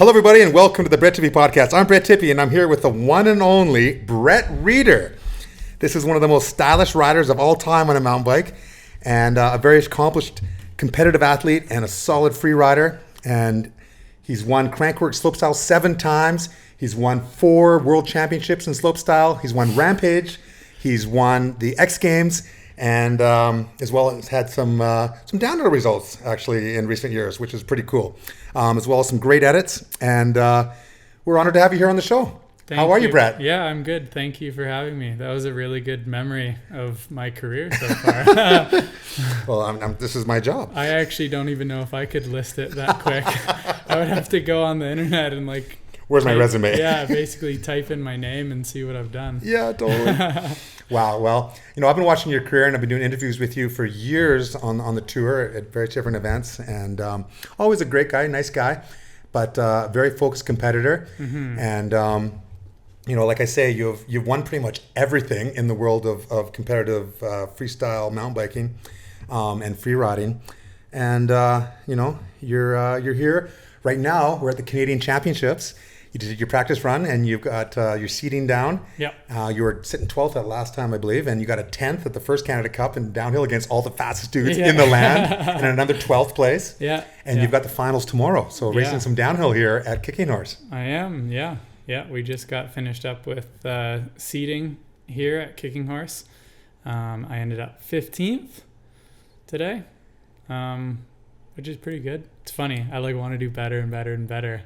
Hello, everybody, and welcome to the Brett Tippie podcast. I'm Brett Tippie, and I'm here with the one and only Brett Rheeder. This is one of the most stylish riders of all time on a mountain bike, and a very accomplished competitive athlete and a solid free rider. And he's won Crankworx slopestyle 7 times. He's won 4 world championships in slopestyle. He's won Rampage. He's won the X Games, and as well as had some downhill results actually in recent years, which is pretty cool. As well as some great edits, and we're honored to have you here on the show. How are you, Brett? Yeah, I'm good. Thank you for having me. That was a really good memory of my career so far. Well, this is my job. I actually don't even know if I could list it that quick. I would have to go on the internet and where's my resume? Yeah, basically type in my name and see what I've done. Yeah, totally. Wow. Well, I've been watching your career, and I've been doing interviews with you for years on the tour at various different events, and always a great guy, nice guy, but very focused competitor. Mm-hmm. And like I say, you've won pretty much everything in the world of competitive freestyle mountain biking and free riding, and you're here right now. We're at the Canadian Championships. You did your practice run, and you've got your seating down. Yep. You were sitting 12th at last time, I believe, and you got a 10th at the first Canada Cup in downhill against all the fastest dudes in the land, and another 12th place. Yeah. And you've got the finals tomorrow, so racing some downhill here at Kicking Horse. I am, yeah. Yeah, we just got finished up with seating here at Kicking Horse. I ended up 15th today, which is pretty good. It's funny. I want to do better and better and better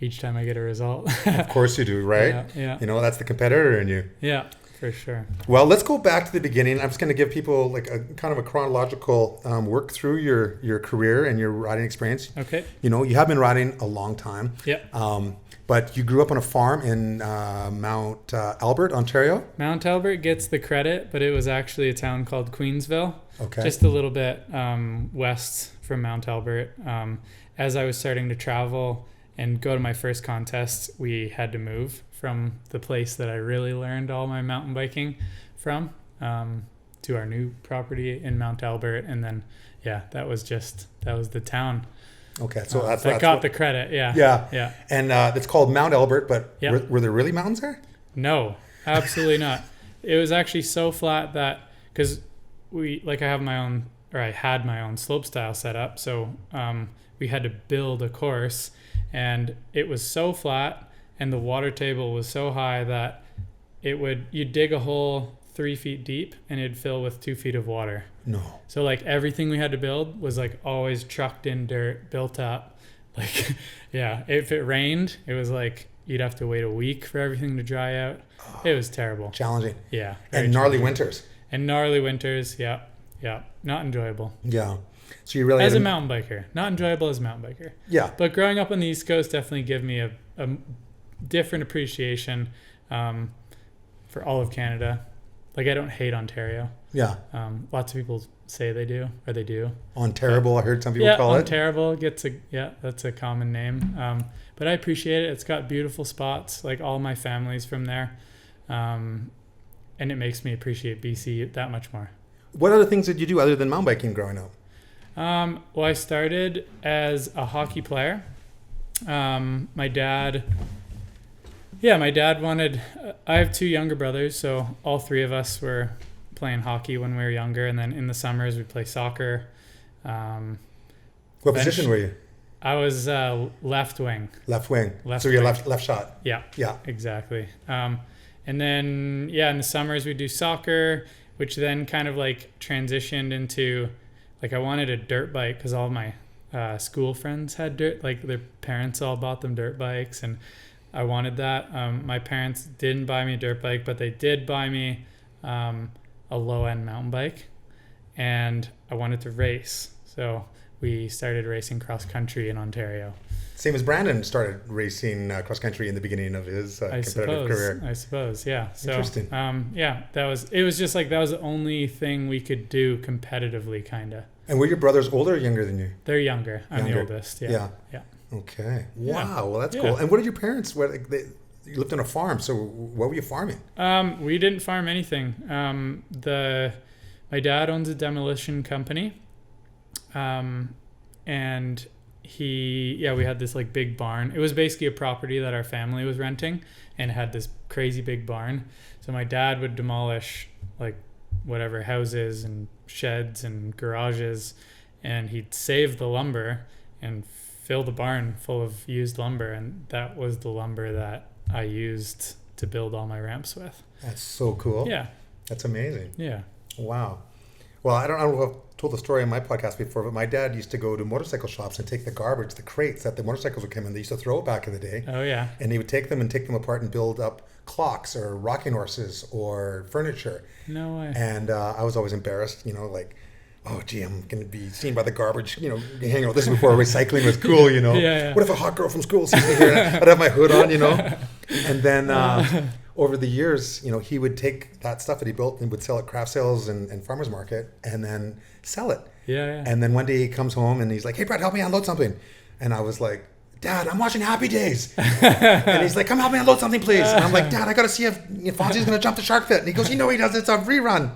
each time I get a result. Of course you do, right? Yeah. That's the competitor in you. Yeah, for sure. Well, let's go back to the beginning. I'm just going to give people a kind of a chronological work through your career and your riding experience. Okay. You have been riding a long time. Yeah. But you grew up on a farm in Mount Albert, Ontario? Mount Albert gets the credit, but it was actually a town called Queensville. Okay. Just a little bit west from Mount Albert. As I was starting to travel and go to my first contests, we had to move from the place that I really learned all my mountain biking from to our new property in Mount Albert. And then, that was the town. Okay, so that's got the credit, yeah. Yeah. And it's called Mount Albert, but were there really mountains there? No, absolutely not. It was actually so flat that, because I had my own slopestyle set up, so we had to build a course, and it was so flat, and the water table was so high that you'd dig a hole 3 feet deep, and it'd fill with 2 feet of water. No. So everything we had to build was always trucked in dirt, built up. If it rained, it was you'd have to wait a week for everything to dry out. It was terrible. Challenging. Yeah. And gnarly winters. And gnarly winters, yeah. Not enjoyable. Yeah. So you really as a mountain biker, not enjoyable as a mountain biker. Yeah. But growing up on the East Coast definitely gave me a different appreciation for all of Canada. I don't hate Ontario. Yeah. Lots of people say they do, or they do. Onterrible, I heard some people call it. Onterrible that's a common name. But I appreciate it. It's got beautiful spots. All my family's from there. And it makes me appreciate BC that much more. What other things did you do other than mountain biking growing up? Well, I started as a hockey player. My dad wanted, I have 2 younger brothers, so all 3 of us were playing hockey when we were younger, and then in the summers we'd play soccer. What position were you? I was left wing. Left wing. So you're left shot. Yeah. Exactly. And then in the summers we'd do soccer, which then kind of transitioned into I wanted a dirt bike because all my school friends had dirt, their parents all bought them dirt bikes, and I wanted that. My parents didn't buy me a dirt bike, but they did buy me a low-end mountain bike, and I wanted to race. So we started racing cross-country in Ontario. Same as Brandon started racing cross-country in the beginning of his competitive career. I suppose, yeah. So, interesting. It was just that was the only thing we could do competitively, kind of. And were your brothers older or younger than you? They're younger. I'm the oldest, yeah. Okay. Wow. Well, that's cool. And what did your parents? You lived on a farm, so what were you farming? We didn't farm anything. My dad owns a demolition company, and we had this like big barn. It was basically a property that our family was renting, and it had this crazy big barn. So my dad would demolish like whatever houses and sheds and garages, and he'd save the lumber and fill the barn full of used lumber, and that was the lumber that I used to build all my ramps with. That's so cool. Yeah. That's amazing. Yeah. Wow. Well, I don't know if I've told the story on my podcast before, but my dad used to go to motorcycle shops and take the garbage, the crates that the motorcycles would come in. They used to throw it back in the day. Oh, yeah. And he would take them apart and build up clocks or rocking horses or furniture. No way. And I was always embarrassed, like, oh, gee, I'm going to be seen by the garbage, hanging out. This is before recycling was cool, Yeah. What if a hot girl from school sees me here? I'd have my hood on, And then over the years, he would take that stuff that he built and would sell at craft sales and farmers market and then sell it. Yeah. And then one day he comes home and he's like, hey, Brett, help me unload something. And I was like, Dad, I'm watching Happy Days. And he's like, come help me unload something, please. And I'm like, Dad, I got to see if Fonzie's going to jump the shark fit. And he goes, he does. It's a rerun.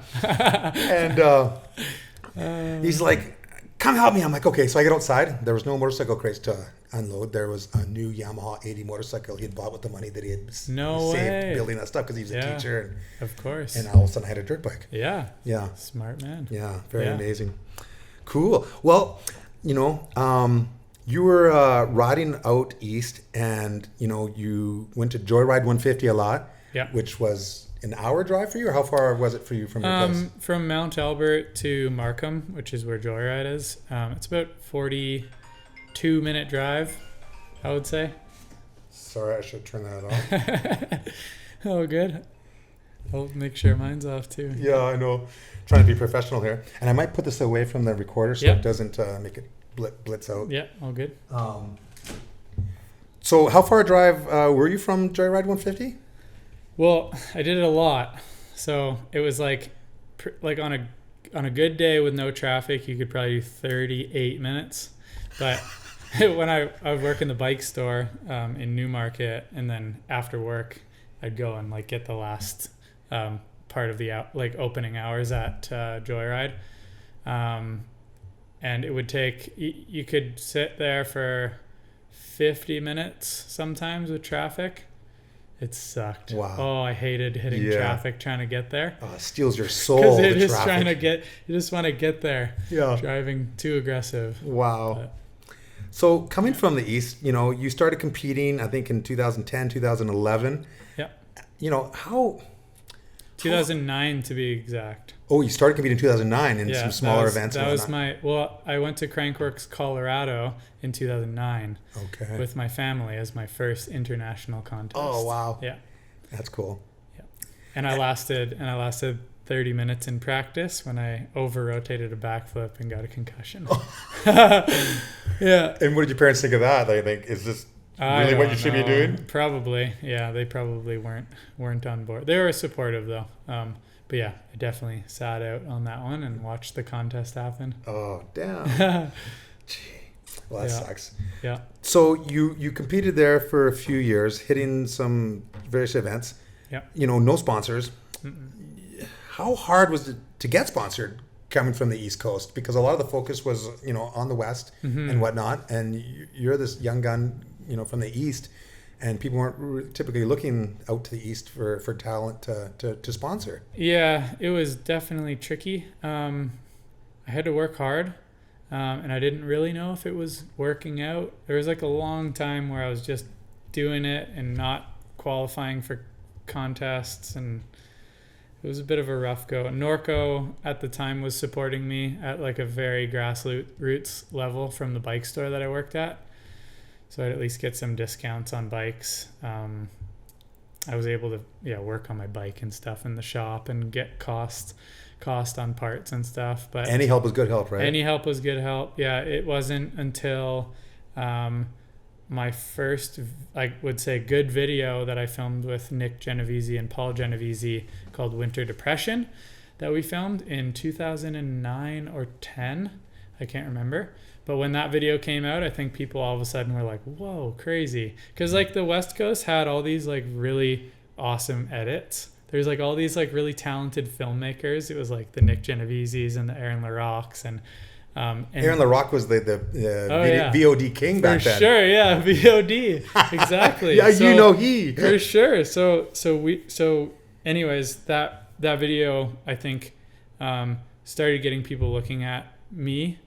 And he's like, come help me. I'm like, okay. So I get outside. There was no motorcycle crates to unload. There was a new Yamaha 80 motorcycle he had bought with the money that he had saved building that stuff because he was a teacher. And, of course. And all of a sudden I had a dirt bike. Yeah. Yeah. Smart man. Yeah. Very amazing. Cool. Well, you were riding out east and, you went to Joyride 150 a lot, which was an hour drive for you, or how far was it for you from your place? From Mount Albert to Markham, which is where Joyride is. It's about 42-minute drive, I would say. Sorry, I should turn that off. Oh, good. I'll make sure mine's off too. Yeah, I know. Trying to be professional here. And I might put this away from the recorder so it doesn't make it blitz out. Yeah, all good. So how far a drive were you from Joyride 150? Well, I did it a lot. So it was like on a good day with no traffic, you could probably do 38 minutes. But when I would work in the bike store in Newmarket, and then after work, I'd go and like get the last part of the opening hours at Joyride. And it would take, you could sit there for 50 minutes sometimes with traffic. It sucked. Wow. Oh, I hated hitting traffic trying to get there. Oh, it steals your soul. Because you're just trying to you just want to get there. Yeah. Driving too aggressive. Wow. So coming from the East, you started competing, I think in 2010, 2011. Yeah. How... 2009 to be exact. Oh, you started competing in 2009 in some smaller events. That was I went to Crankworx, Colorado in 2009. Okay. With my family as my first international contest. Oh, wow. Yeah. That's cool. Yeah. And I lasted 30 minutes in practice when I over-rotated a backflip and got a concussion. Yeah. And what did your parents think of that? They think, is this really what you should be doing? Probably. Yeah, they probably weren't on board. They were supportive though. But yeah, I definitely sat out on that one and watched the contest happen. Oh, damn. Gee. Well, that sucks. Yeah. So you competed there for a few years, hitting some various events. Yeah. No sponsors. Mm-mm. How hard was it to get sponsored coming from the East Coast? Because a lot of the focus was, on the West and whatnot. And you're this young gun, from the East, and people weren't typically looking out to the East for talent to sponsor. Yeah, it was definitely tricky. I had to work hard, and I didn't really know if it was working out. There was like a long time where I was just doing it and not qualifying for contests, and it was a bit of a rough go. Norco at the time was supporting me at like a very grassroots level from the bike store that I worked at. So I'd at least get some discounts on bikes. I was able to work on my bike and stuff in the shop and get cost on parts and stuff. But any help was good help, right? Any help was good help. Yeah, it wasn't until my first, I would say, good video that I filmed with Nick Genovese and Paul Genovese called Winter Depression that we filmed in 2009 or 10. I can't remember. But when that video came out, I think people all of a sudden were like, whoa, crazy. Because like the West Coast had all these like really awesome edits. There's like all these like really talented filmmakers. It was like the Nick Genoveses and the Aaron LaRocques and And Aaron LaRock was the VOD king back then. For sure, yeah, VOD, exactly. Yeah, So, he. For sure. So anyways, that video, I think, started getting people looking at me,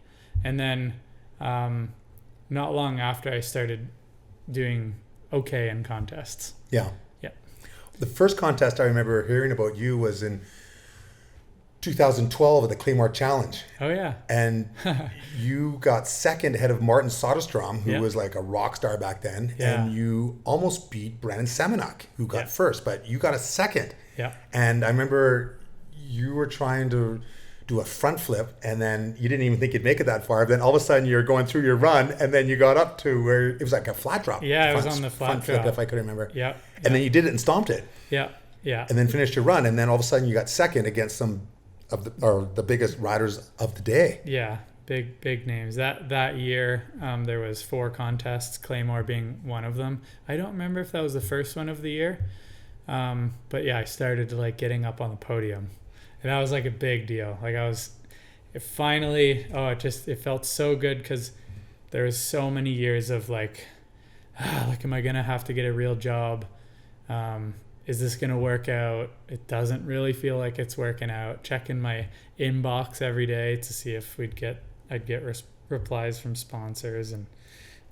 and then not long after, I started doing okay in contests. Yeah. Yeah. The first contest I remember hearing about you was in 2012 at the Claymore Challenge. Oh, yeah. And you got second ahead of Martin Soderstrom, who Yeah. was like a rock star back then. Yeah. And you almost beat Brandon Semenuk, who got first, but you got a second. Yeah. And I remember you were trying to do a front flip, and then you didn't even think you'd make it that far. Then all of a sudden you're going through your run, and then you got up to where it was like a flat drop. Yeah, it was on the flat flip, drop. if I could remember. Yeah. And then you did it and stomped it. Yeah. Yeah. And then finished your run, and then all of a sudden you got second against some of the biggest riders of the day. Yeah, big names. That year, there was 4 contests, Claymore being one of them. I don't remember if that was the first one of the year, but yeah, I started to like getting up on the podium, and that was like a big deal. Like it felt so good because there was so many years of like am I gonna have to get a real job? Is this going to work out? It doesn't really feel like it's working out. Checking my inbox every day to see if I'd get replies from sponsors, and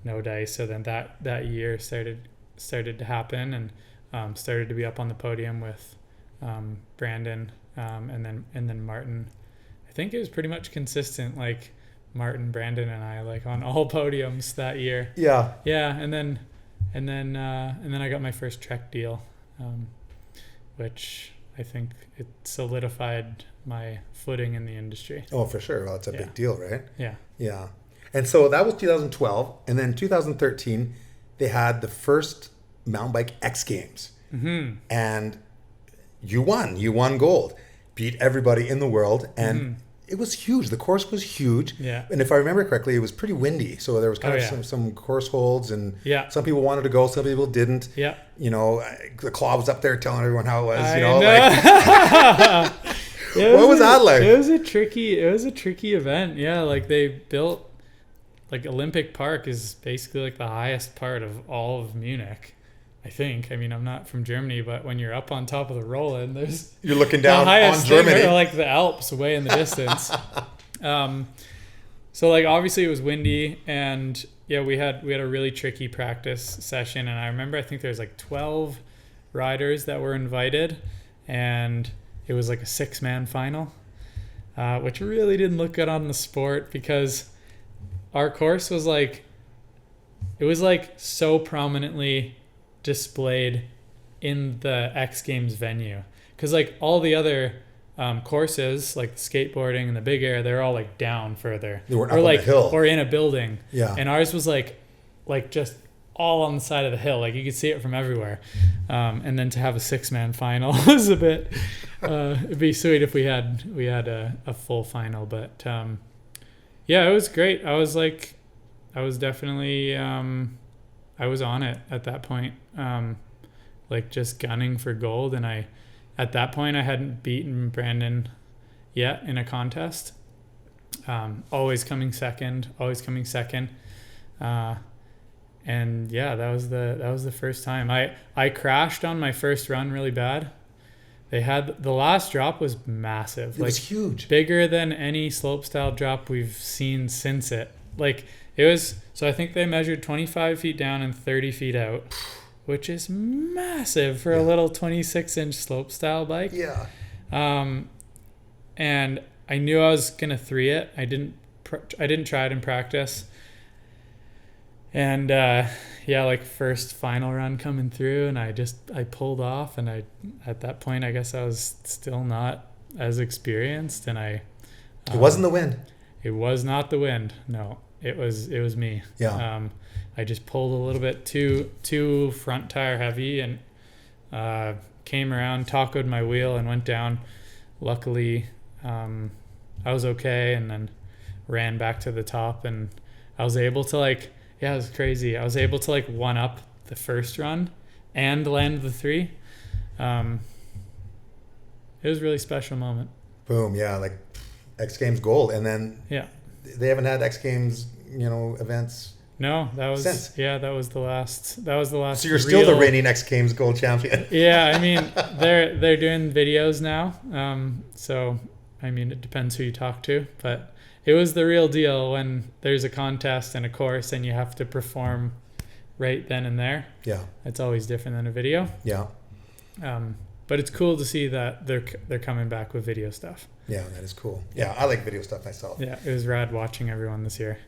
no dice. So then that year started to happen, and started to be up on the podium with Brandon, and then Martin. I think it was pretty much consistent, like Martin, Brandon, and I, like on all podiums that year. Yeah. Yeah, and then I got my first Trek deal. Which I think it solidified my footing in the industry. Oh, for sure. Well, it's a big deal, right? Yeah. Yeah. And so that was 2012. And then 2013, they had the first mountain bike X Games. Mm-hmm. And you won. You won gold. Beat everybody in the world. And it was huge. The course was huge. Yeah. And if I remember correctly, it was pretty windy. So there was kind of some course holds, and some people wanted to go, some people didn't. Yeah. You know, the Claw was up there telling everyone how it was. What was that like? It was a tricky event. Yeah, like they built, like Olympic Park is basically like the highest part of all of Munich, I think. I mean, I'm not from Germany, but when you're up on top of the Roland, you're looking down the highest on Germany. Are like the Alps way in the distance. So like obviously it was windy, and yeah, we had a really tricky practice session, and I remember I think there's like 12 riders that were invited, and it was like a 6-man final, which really didn't look good on the sport because our course was like, it was like so prominently displayed in the X Games venue, because like all the other courses, like the skateboarding and the big air, they're all like down further. They weren't or up like on the hill. Or in a building. Yeah. And ours was like just all on the side of the hill, like you could see it from everywhere. And then to have a 6-man final was a bit. It'd be sweet if we had a full final, but yeah, it was great. I was definitely I was on it at that point, like just gunning for gold. And at that point I hadn't beaten Brandon yet in a contest. Always coming second. And yeah, that was the first time. I crashed on my first run really bad. They had the last drop was massive. It was huge. Bigger than any slopestyle drop we've seen since it. Like it was, so I think they measured 25 feet down and 30 feet out, which is massive for a little 26-inch slopestyle bike. Yeah. And I knew I was gonna 3 it. I didn't try it in practice. And yeah, like first final run coming through, and I pulled off, and at that point I guess I was still not as experienced, and it wasn't the wind. It was not the wind. No, it was me. Yeah. I just pulled a little bit too front tire heavy, and came around, tacoed my wheel, and went down. Luckily, I was okay, and then ran back to the top, and I was able to it was crazy. I was able to one up the first run and land the 3. It was a really special moment. Boom. Yeah. Like X Games gold. And then they haven't had X Games, events. No, that was Since. that was the last. That was the last. So you're still the reigning X Games gold champion. Yeah, I mean they're doing videos now. So I mean it depends who you talk to, but it was the real deal when there's a contest and a course and you have to perform right then and there. Yeah. It's always different than a video. Yeah. But it's cool to see that they're coming back with video stuff. Yeah, that is cool. Yeah, I like video stuff myself. Yeah, it was rad watching everyone this year.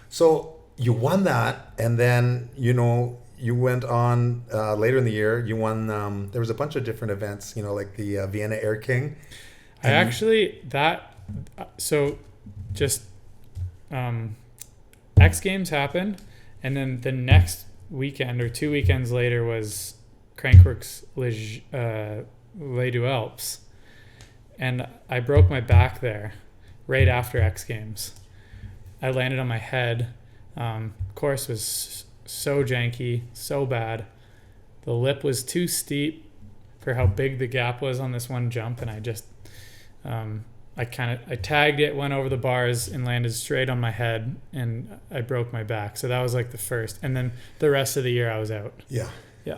So you won that, and then you went on later in the year. You won. There was a bunch of different events. Like the Vienna Air King. I actually just X Games happened, and then the next weekend or 2 weekends later was Crankworx Les Deux Alpes, and I broke my back there right after X Games. I landed on my head. Course was so janky, so bad. The lip was too steep for how big the gap was on this one jump, and I just I tagged it, went over the bars, and landed straight on my head, and I broke my back. So that was like the first, and then the rest of the year I was out. Yeah. Yeah.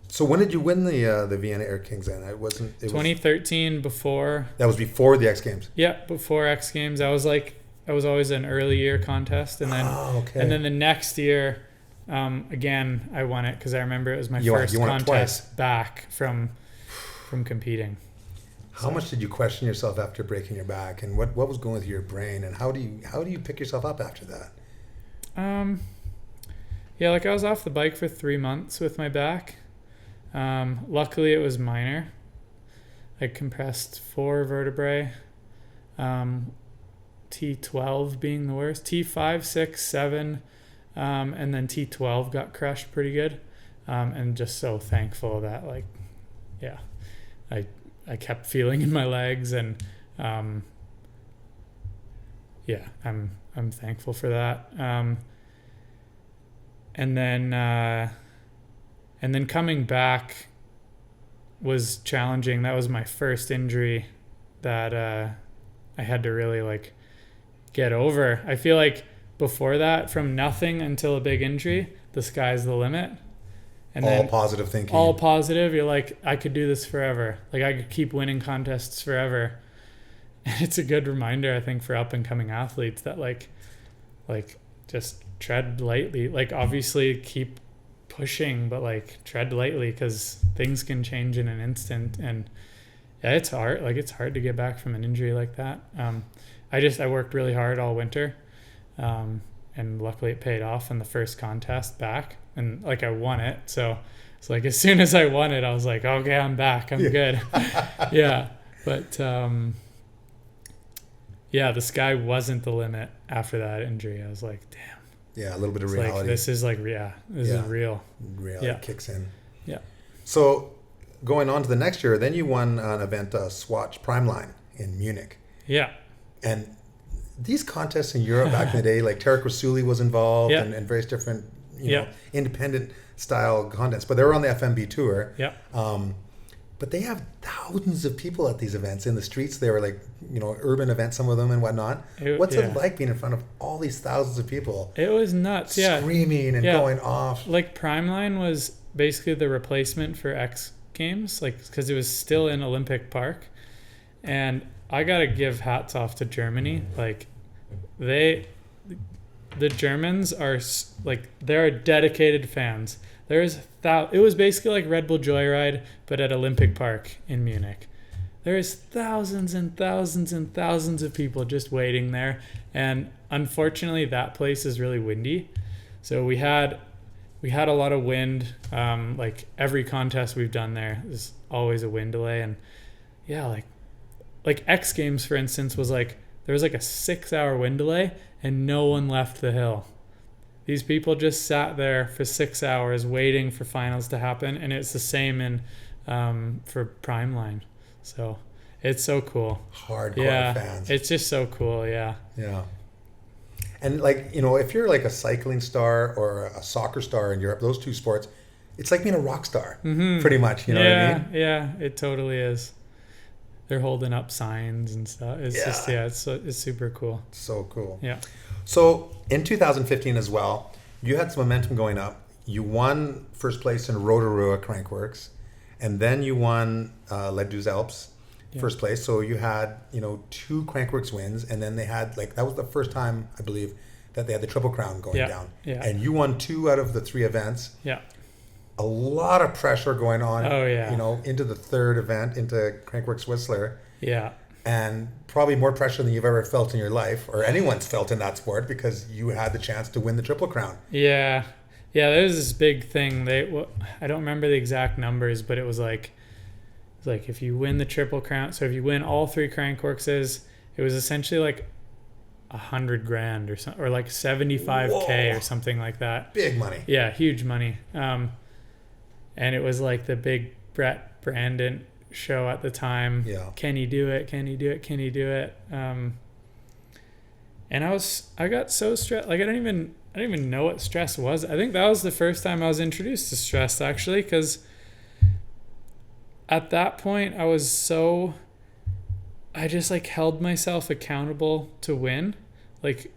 So when did you win the Vienna Air Kings then? It was 2013 before. That was before the X Games. Yeah, before X Games. I was always an early year contest, and then and then the next year, again I won it because I remember it was my first contest back from competing. How much did you question yourself after breaking your back, and what was going through your brain, and how do you pick yourself up after that? Yeah, like I was off the bike for 3 months with my back. Luckily, it was minor. I compressed 4 vertebrae. T12 being the worst. T5, 6, 7, and then T12 got crushed pretty good. And just so thankful that I kept feeling in my legs, and I'm thankful for that. And then coming back was challenging. That was my first injury that I had to really get over. I feel like before that, from nothing until a big injury, the sky's the limit. And all then positive thinking. All positive. You're like, I could do this forever. I could keep winning contests forever. And it's a good reminder, I think, for up and coming athletes that just tread lightly. Obviously keep pushing, but tread lightly, because things can change in an instant. And yeah, it's hard. It's hard to get back from an injury like that. I worked really hard all winter, and luckily it paid off in the first contest back, and I won it. So it's as soon as I won it, I was like, okay, I'm back, I'm good. Yeah, but the sky wasn't the limit after that injury. I was like, damn. Yeah, a little bit of reality. This is is real. Reality kicks in. Yeah. So going on to the next year, then you won an event, Swatch Primeline in Munich. Yeah. And these contests in Europe back in the day, Tarek Rassouli was involved, and various different, independent style contests, but they were on the FMB tour. Yeah. But they have thousands of people at these events in the streets. They were urban events, some of them and whatnot. What's it like being in front of all these thousands of people? It was nuts. Screaming and going off. Primeline was basically the replacement for X Games, because it was still in Olympic Park. And I got to give hats off to Germany. The Germans are they're dedicated fans. It was basically like Red Bull Joyride, but at Olympic Park in Munich. There is thousands and thousands and thousands of people just waiting there. And unfortunately, that place is really windy. So we had a lot of wind. Every contest we've done there, there's always a wind delay. And yeah, X Games, for instance, was there was a 6-hour wind delay and no one left the hill. These people just sat there for 6 hours waiting for finals to happen, and it's the same in for Primeline. So it's so cool. Hardcore fans. It's just so cool. Yeah. Yeah. And if you're a cycling star or a soccer star in Europe, those two sports, it's like being a rock star, pretty much. You know what I mean? Yeah, it totally is. they're holding up signs and stuff. It's just, it's super cool. So cool. Yeah. So in 2015 as well, you had some momentum going up. You won first place in Rotorua Crankworx, and then you won Les Deux Alpes first place. So you had, 2 Crankworx wins, and then they had that was the first time, I believe, that they had the Triple Crown going down. Yeah. And you won 2 out of the 3 events. Yeah. A lot of pressure going on. Oh, yeah. Into the 3rd event, into Crankworx Whistler. Yeah. And probably more pressure than you've ever felt in your life, or anyone's felt in that sport, because you had the chance to win the Triple Crown. Yeah. Yeah, there was this big thing. I don't remember the exact numbers, but it was like if you win the Triple Crown, so if you win all 3 Crankworxes, it was essentially like $100,000 or something, or like $75K or something like that. Big money. Yeah, huge money. And it was like the big Brett Brandon show at the time. Yeah. Can he do it? Can he do it? Can he do it? And I got so stressed. Like I don't even know what stress was. I think that was the first time I was introduced to stress, actually, because at that point I just held myself accountable to win. Like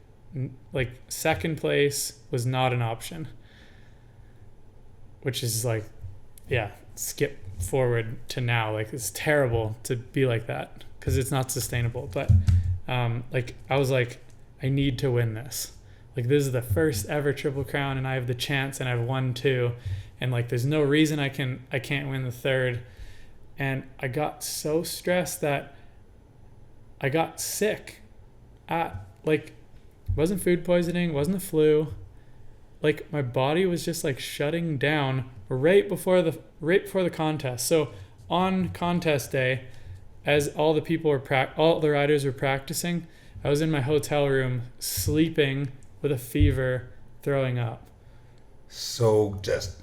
second place was not an option, which is skip forward to now. It's terrible to be like that because it's not sustainable. But I was like, I need to win this. This is the first ever Triple Crown, and I have the chance, and I've won 2, and there's no reason I can't win the 3rd. And I got so stressed that I got sick. Wasn't food poisoning, wasn't the flu. My body was just shutting down right before the contest. So on contest day, as all the riders were practicing, I was in my hotel room sleeping with a fever, throwing up. So just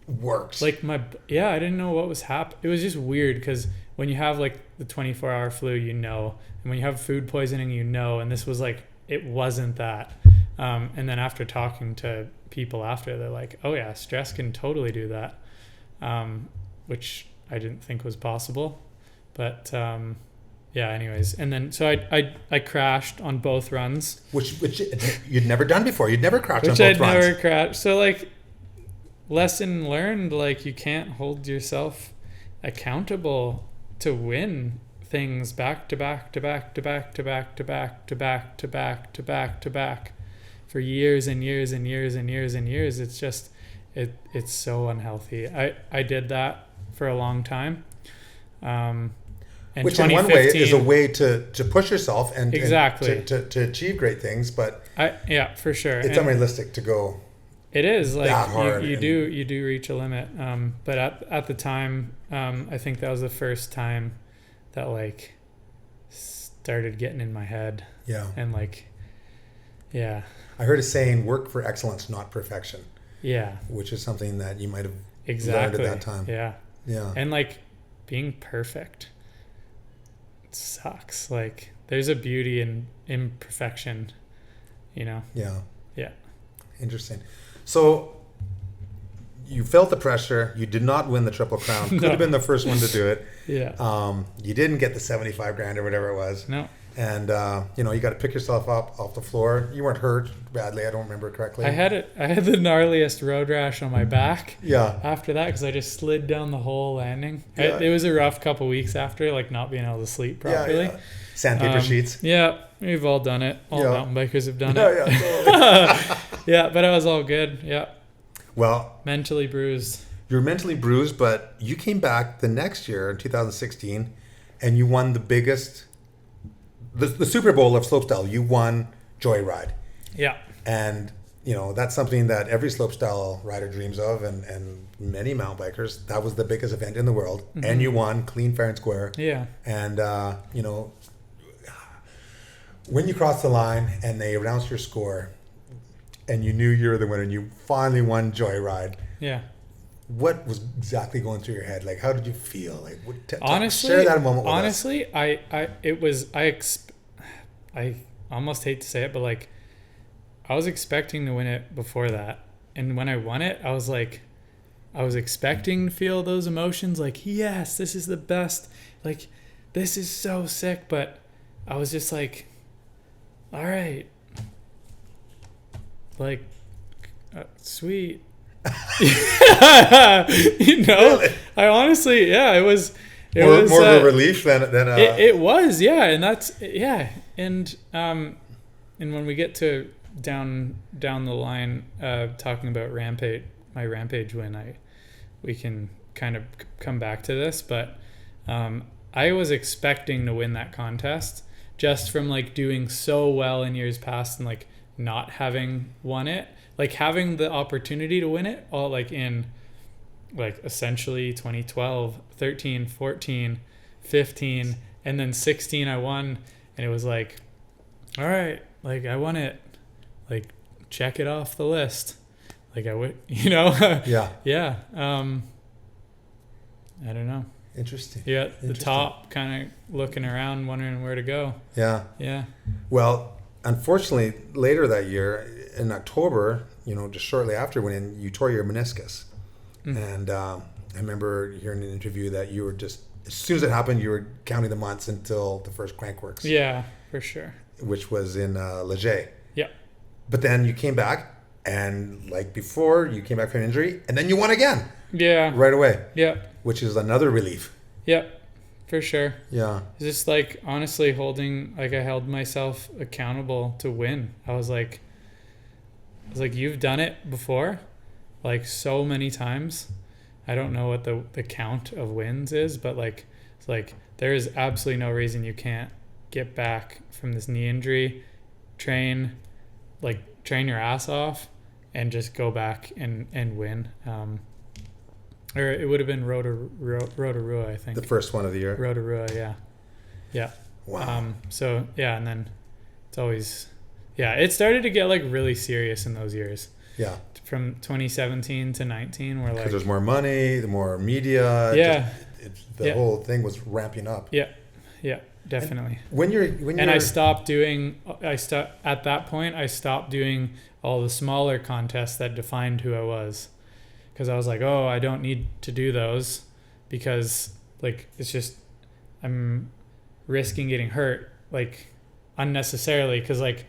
works. I didn't know what was happening. It was just weird because when you have the 24-hour flu, and when you have food poisoning, and this was it wasn't that. And then after talking to people after, they're like, oh yeah, stress can totally do that, which I didn't think was possible. But anyways, and then so I crashed on both runs, which you'd never done before. You'd never crashed on both runs. Never crashed. So lesson learned, you can't hold yourself accountable to win things back to back to back to back to back to back to back to back to back to back for years and years and years and years and years. It's just it's so unhealthy. I did that for a long time. Which in one way is a way to push yourself and exactly to achieve great things, but for sure it's unrealistic to go. It is that hard. You do reach a limit. But at the time, I think that was the first time that started getting in my head. Yeah. And I heard a saying, work for excellence, not perfection. Yeah. Which is something that you might have learned at that time. Yeah. Yeah. And being perfect, it sucks. There's a beauty in imperfection, Yeah. Yeah. Yeah. Interesting. So you felt the pressure. You did not win the Triple Crown. Could have been the first one to do it. Yeah. You didn't get the $75,000 or whatever it was. No. And you got to pick yourself up off the floor. You weren't hurt badly. I don't remember correctly. I had the gnarliest road rash on my back. Yeah. After that, because I just slid down the whole landing. Yeah. It was a rough couple weeks after, not being able to sleep properly. Yeah. Sandpaper sheets. Yeah, we've all done it. All mountain bikers have done it. Yeah, totally. Yeah, but it was all good. Yeah. Well, mentally bruised. You're mentally bruised, but you came back the next year in 2016, and you won the biggest, the Super Bowl of slopestyle. You won Joyride. Yeah. And that's something that every slopestyle rider dreams of, and many mountain bikers. That was the biggest event in the world, and you won clean, fair, and square. Yeah. And when you crossed the line and they announced your score, and you knew you were the winner, and you finally won Joyride. Yeah. What was exactly going through your head? How did you feel? Honestly, share that moment with us. Honestly, I almost hate to say it, but I was expecting to win it before that, and when I won it, I was expecting to feel those emotions. Yes, this is the best. this is so sick. But I was just like, all right, like, sweet. You know, Really? I honestly, yeah, it was More of a relief than it was, yeah. And that's, yeah. And when we get to down the line, talking about my Rampage win, we can kind of come back to this, but I was expecting to win that contest just from like doing so well in years past and like not having won it, like having the opportunity to win it all, like in like essentially 2012, 13, 14, 15, and then 16 I won, and it was like, all right, like I won it, like check it off the list, like I would, you know. Yeah. Yeah. I don't know. Interesting. Yeah, at the top, kind of looking around, wondering where to go. Yeah. Yeah. Well, unfortunately, later that year, in October, just shortly after winning, you tore your meniscus. And I remember hearing in an interview that you were just, as soon as it happened, you were counting the months until the first Crankworx. Yeah, for sure. Which was in Leger. Yeah. But then you came back, and like before, you came back from an injury, and then you won again. Yeah. Right away. Yeah. Which is another relief. Yeah, for sure. Yeah. It's just like honestly I held myself accountable to win. I was like, you've done it before, like so many times. I don't know what the count of wins is, but like, it's like there is absolutely no reason you can't get back from this knee injury, train your ass off, and just go back and win. Or it would have been Rotorua, I think. The first one of the year. Rotorua, yeah. Yeah. Wow. So, yeah, and then it's always... Yeah, it started to get, like, really serious in those years. Yeah. From 2017 to 19, where, like... Because there's more money, the more media. Yeah. The whole thing was ramping up. Yeah. Yeah, definitely. And I stopped doing... At that point, I stopped doing all the smaller contests that defined who I was. Because I was like, oh, I don't need to do those because, like, it's just I'm risking getting hurt, like, unnecessarily because, like,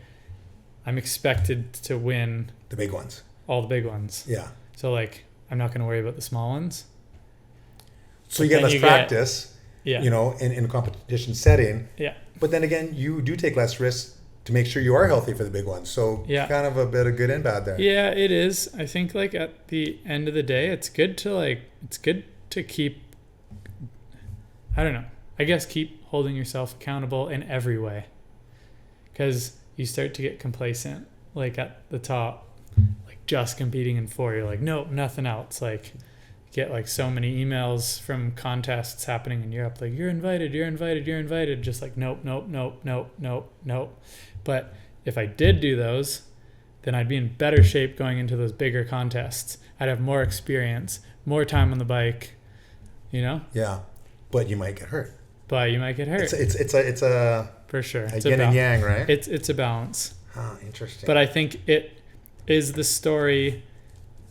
I'm expected to win the big ones, all the big ones. Yeah. So, like, I'm not going to worry about the small ones. So you get less practice, yeah. In a competition setting. Yeah. But then again, you do take less risks to make sure you are healthy for the big ones. So kind of a bit of good and bad there. Yeah, it is. I think like at the end of the day, it's good to keep, I don't know, I guess keep holding yourself accountable in every way. Because you start to get complacent, like at the top, like just competing in 4. You're like, nope, nothing else. Like get like so many emails from contests happening in Europe, like you're invited. Just like, nope. But if I did do those, then I'd be in better shape going into those bigger contests. I'd have more experience, more time on the bike, Yeah, but you might get hurt. It's a for sure. It's yin and yang, right? It's a balance. Oh, interesting. But I think it is the story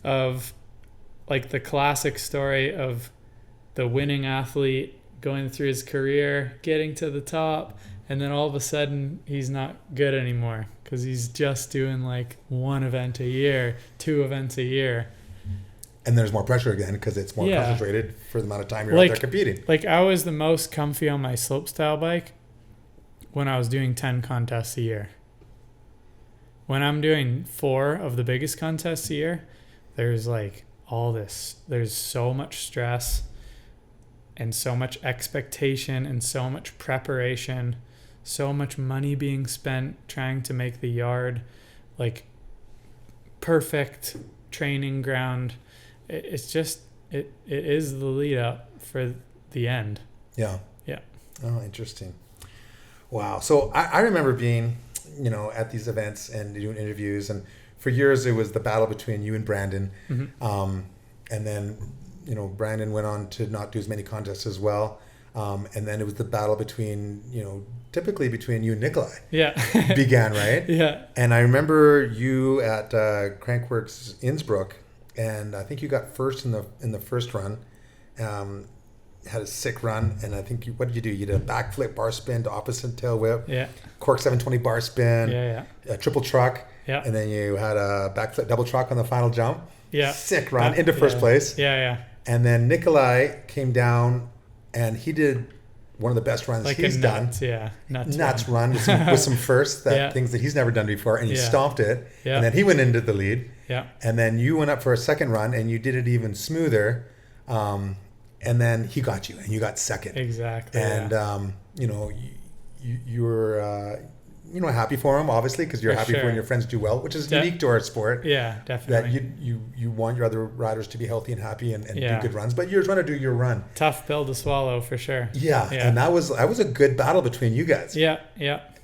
of, like, the classic story of the winning athlete going through his career, getting to the top, and then all of a sudden he's not good anymore because he's just doing like 1 event a year, 2 events a year. And there's more pressure again because it's more concentrated for the amount of time you're out there competing. Like I was the most comfy on my slopestyle bike when I was doing 10 contests a year. When I'm doing 4 of the biggest contests a year, there's like all this. There's so much stress and so much expectation and so much preparation, so much money being spent trying to make the yard like perfect training ground. It's just, it is the lead up for the end. Yeah. Yeah. Oh, interesting. Wow. So I remember being, at these events and doing interviews, and for years it was the battle between you and Brandon. Mm-hmm. And then, Brandon went on to not do as many contests as well. And then it was the battle between, typically between you and Nikolai. Yeah. began, right? Yeah. And I remember you at Crankworx Innsbruck, and I think you got first in the first run. had a sick run, and I think what did you do? You did a backflip bar spin to opposite tail whip. Yeah. Cork 720 bar spin. Yeah. A triple truck. Yeah. And then you had a backflip double truck on the final jump. Yeah. Sick run into first place. Yeah. And then Nikolai came down, and he did one of the best runs Like he's done. Nuts run with some firsts, things that he's never done before, and he stomped it. Yeah. And then he went into the lead. Yeah. And then you went up for a second run, and you did it even smoother. And then he got you, and you got second. Exactly. And you were happy for him, obviously, because you're happy for when your friends do well, which is unique to our sport. Yeah, definitely. That you want your other riders to be healthy and happy and do good runs, but you're trying to do your run. Tough pill to swallow for sure. Yeah. And that was a good battle between you guys. Yeah.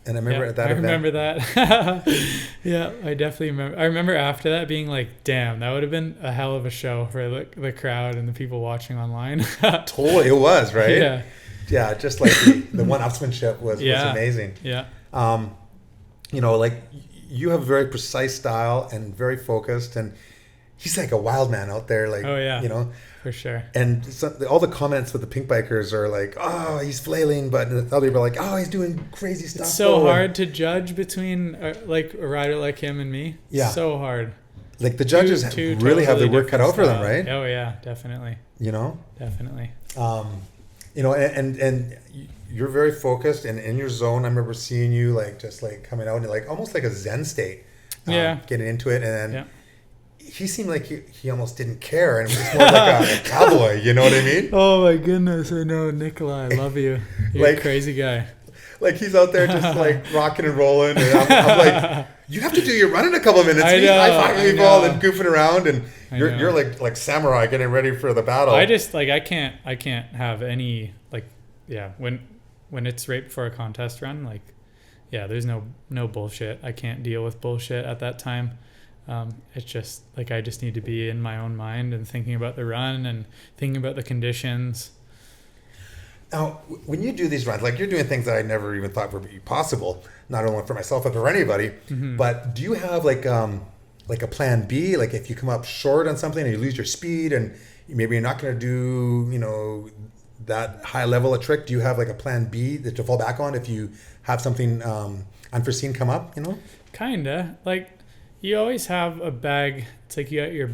And I remember at that event. I remember that. Yeah, I definitely remember. I remember after that being like, damn, that would have been a hell of a show for the crowd and the people watching online. Totally, it was, right? Yeah. Yeah, just like the one-upsmanship was amazing. Yeah. Like you have a very precise style and very focused, and he's like a wild man out there. Like, for sure. And all the comments with the pink bikers are like, oh, he's flailing, but the other people are like, oh, he's doing crazy stuff. It's so hard to judge between like a rider like him and me. Yeah. So hard. Like the judges Two really have their work cut out for them, style. right? Oh yeah, definitely. Definitely. And you're very focused and in your zone. I remember seeing you like just like coming out and like almost like a Zen state. Getting into it, and then he seemed like he almost didn't care, and was just more like a cowboy. You know what I mean? Oh my goodness, I know, Nikolai. I love you. You're like, a crazy guy. Like he's out there just like rocking and rolling, and I'm like, you have to do your run in a couple of minutes. He's high-fiving people and goofing around, and you're like samurai getting ready for the battle. I just like I can't have any when it's right before a contest run, like there's no bullshit. I can't deal with bullshit at that time. It's just like I just need to be in my own mind and thinking about the run and thinking about the conditions. Now, when you do these runs, like you're doing things that I never even thought would be possible, not only for myself but for anybody. Mm-hmm. But do you have like a plan B? Like if you come up short on something and you lose your speed and maybe you're not going to do that high level of trick, do you have like a plan B that to fall back on if you have something unforeseen come up? Kinda. Like you always have a bag. It's like you got your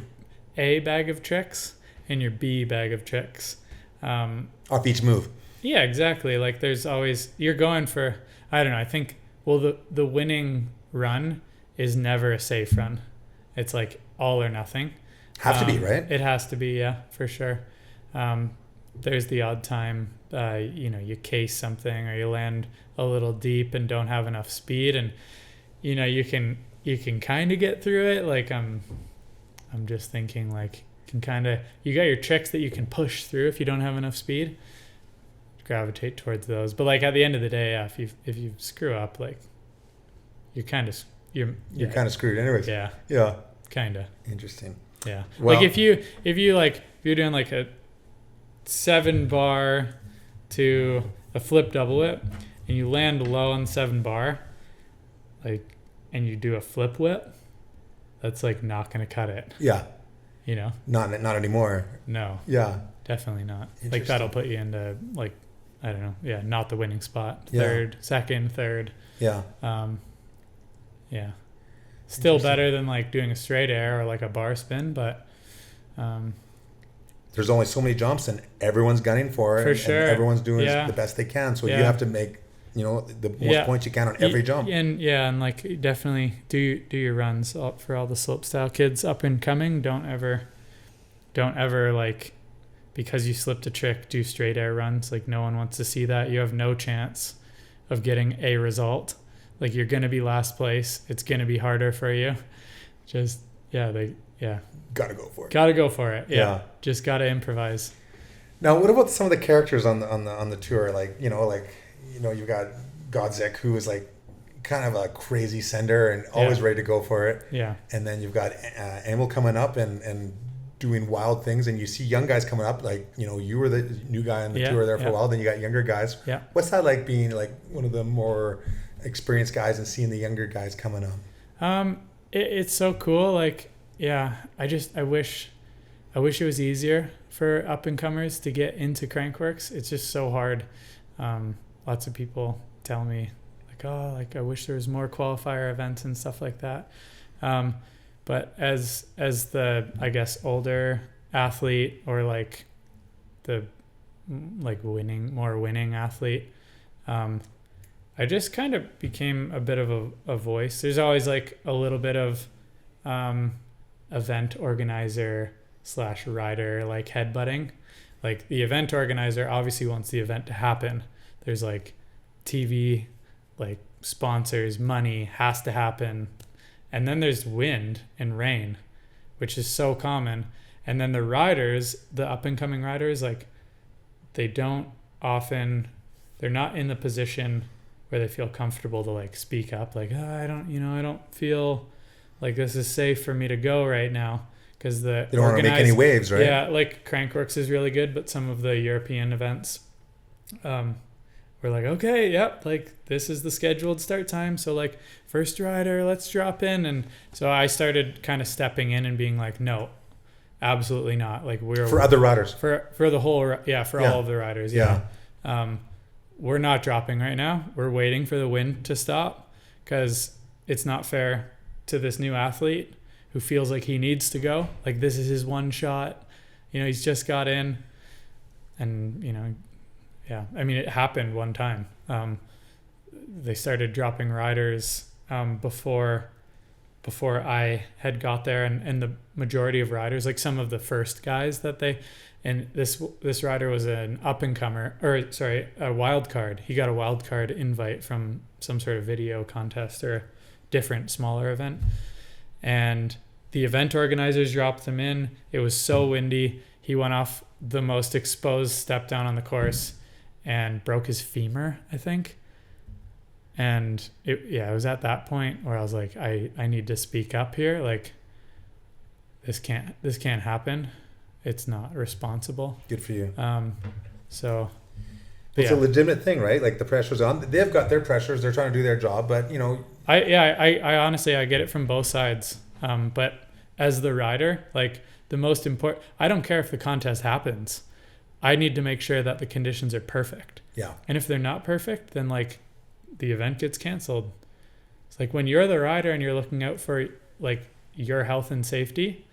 A bag of tricks and your B bag of tricks. Off each move. Yeah, exactly. Like there's always, you're going for, I don't know, I think, the winning run is never a safe run. It's like all or nothing. Have to be, right? It has to be, yeah, for sure. There's the odd time, you case something or you land a little deep and don't have enough speed, and you can kind of get through it. Like I'm just thinking like you got your tricks that you can push through if you don't have enough speed. Gravitate towards those, but like at the end of the day, if you screw up, like you're kind of screwed anyways. Yeah. Kind of. Interesting. Yeah. Well, like if you're doing like a 7 bar to a flip double whip and you land low on 7 bar, like, and you do a flip whip, that's like not going to cut it. Yeah. Not anymore. No. Yeah. Definitely not. Like that'll put you into like, I don't know. Yeah. Not the winning spot. Second, third. Yeah. Yeah. Still better than like doing a straight air or like a bar spin, but there's only so many jumps and everyone's gunning for it. For sure. And everyone's doing the best they can. So you have to make, the most points you can on every jump. And like definitely do your runs up for all the slopestyle kids up and coming. Don't ever like, because you slipped a trick, do straight air runs. Like no one wants to see that. You have no chance of getting a result. Like you're going to be last place. It's going to be harder for you. Just, Gotta go for it. Gotta go for it. Yeah. Just gotta improvise. Now, what about some of the characters on the tour? Like, you've got Godzik, who is like kind of a crazy sender and always ready to go for it. Yeah. And then you've got Emil coming up and doing wild things, and you see young guys coming up. Like, you were the new guy on the tour there for a while. Then you got younger guys. Yeah. What's that like being like one of the more experienced guys and seeing the younger guys coming up? It's so cool. Like, I wish it was easier for up and comers to get into Crankworx. It's just so hard. Lots of people tell me like, oh, like I wish there was more qualifier events and stuff like that. But as the, I guess, older athlete, or like the winning athlete, I just kind of became a bit of a voice. There's always like a little bit of event organizer / rider like headbutting. Like the event organizer obviously wants the event to happen. There's like TV, like sponsors, money has to happen. And then there's wind and rain, which is so common. And then the riders, the up and coming riders, like they're not in the position where they feel comfortable to like speak up. Like, oh, I don't feel like this is safe for me to go right now. Because they don't want to make any waves, right? Yeah, like Crankworx is really good, but some of the European events, we're like, okay, yep, like this is the scheduled start time. So like first rider, let's drop in. And so I started kind of stepping in and being like, no, absolutely not. Like we're for other riders, for the whole, all of the riders. Yeah. We're not dropping right now. We're waiting for the wind to stop because it's not fair to this new athlete who feels like he needs to go. Like this is his one shot. He's just got in, and yeah. I mean, it happened one time. They started dropping riders before I had got there, and the majority of riders, like some of the first guys and this rider was an up and comer, a wild card. He got a wild card invite from some sort of video contest or different smaller event, and the event organizers dropped him in. It was so windy. He went off the most exposed step down on the course and broke his femur, I think. And it was at that point where I was like, I need to speak up here. Like this can't happen. It's not responsible. Good for you. So it's a legitimate thing, right? Like the pressure's on. They've got their pressures. They're trying to do their job, but I honestly, I get it from both sides. But as the rider, like the most important, I don't care if the contest happens. I need to make sure that the conditions are perfect. Yeah. And if they're not perfect, then like the event gets canceled. It's like when you're the rider and you're looking out for like your health and safety,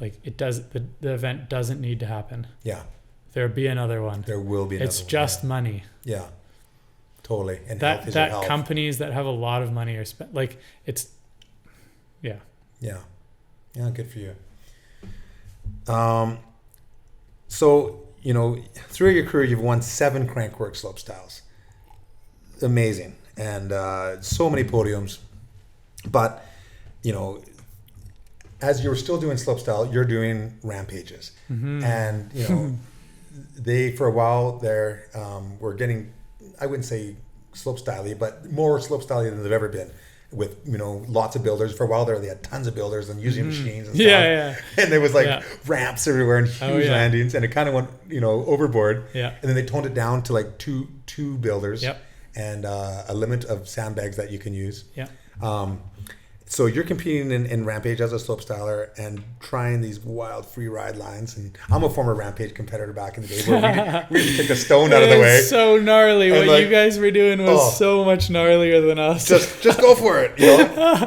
like the event doesn't need to happen. Yeah. There'll be another one. There will be another one. It's just money. Yeah. Totally. And that companies that have a lot of money are spent, like it's, yeah. Yeah. Yeah. Good for you. So, through your career, you've won 7 Crankworx slope styles. Amazing. And so many podiums. But, as you're still doing slopestyle, you're doing Rampages. Mm-hmm. And, they, for a while there, were getting, I wouldn't say slopestyle-y, but more slopestyle-y than they've ever been. With, lots of builders. For a while there, they had tons of builders and using machines and stuff. Yeah. And there was ramps everywhere and huge landings, and it kind of went, overboard. Yeah. And then they toned it down to like two builders. Yep. And a limit of sandbags that you can use. Yeah. So you're competing in Rampage as a slopestyler and trying these wild free ride lines. And I'm a former Rampage competitor back in the day where we just kicked a stone out of the way. So gnarly. And what you guys were doing was so much gnarlier than us. Just go for it.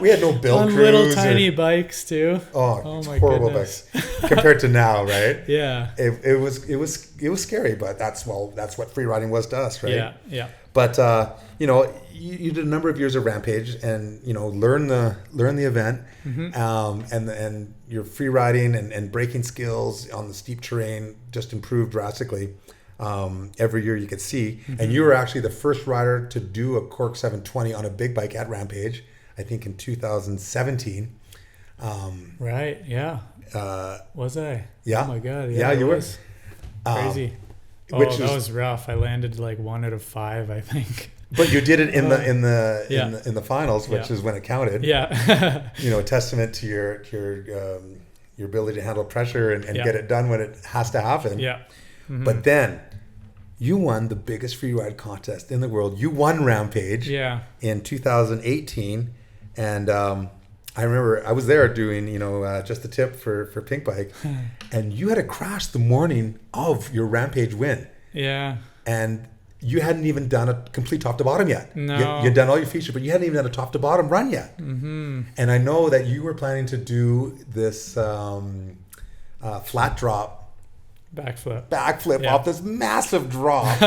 We had no build on crews. Little tiny bikes too. Oh my horrible goodness. bikes compared to now, right? Yeah. It was scary, but that's what free riding was to us, right? Yeah. But you did a number of years of Rampage, and learn the event, and your free riding and braking skills on the steep terrain just improved drastically. Every year you could see, and you were actually the first rider to do a Cork 720 on a big bike at Rampage, I think in 2017. Right. Yeah. Was I? Yeah. Oh my God. Yeah, you were crazy. That was rough. I landed like 1 out of 5, I think. But you did it in the finals, which is when it counted. Yeah. A testament to your ability to handle pressure and get it done when it has to happen. Yeah. Mm-hmm. But then you won the biggest free ride contest in the world. You won Rampage. Yeah. In 2018, and I remember I was there doing, just the tip for Pink Bike, and you had a crash the morning of your Rampage win. Yeah. And you hadn't even done a complete top to bottom yet. No. You'd done all your features, but you hadn't even done a top to bottom run yet. Mm-hmm. And I know that you were planning to do this flat drop backflip off this massive drop.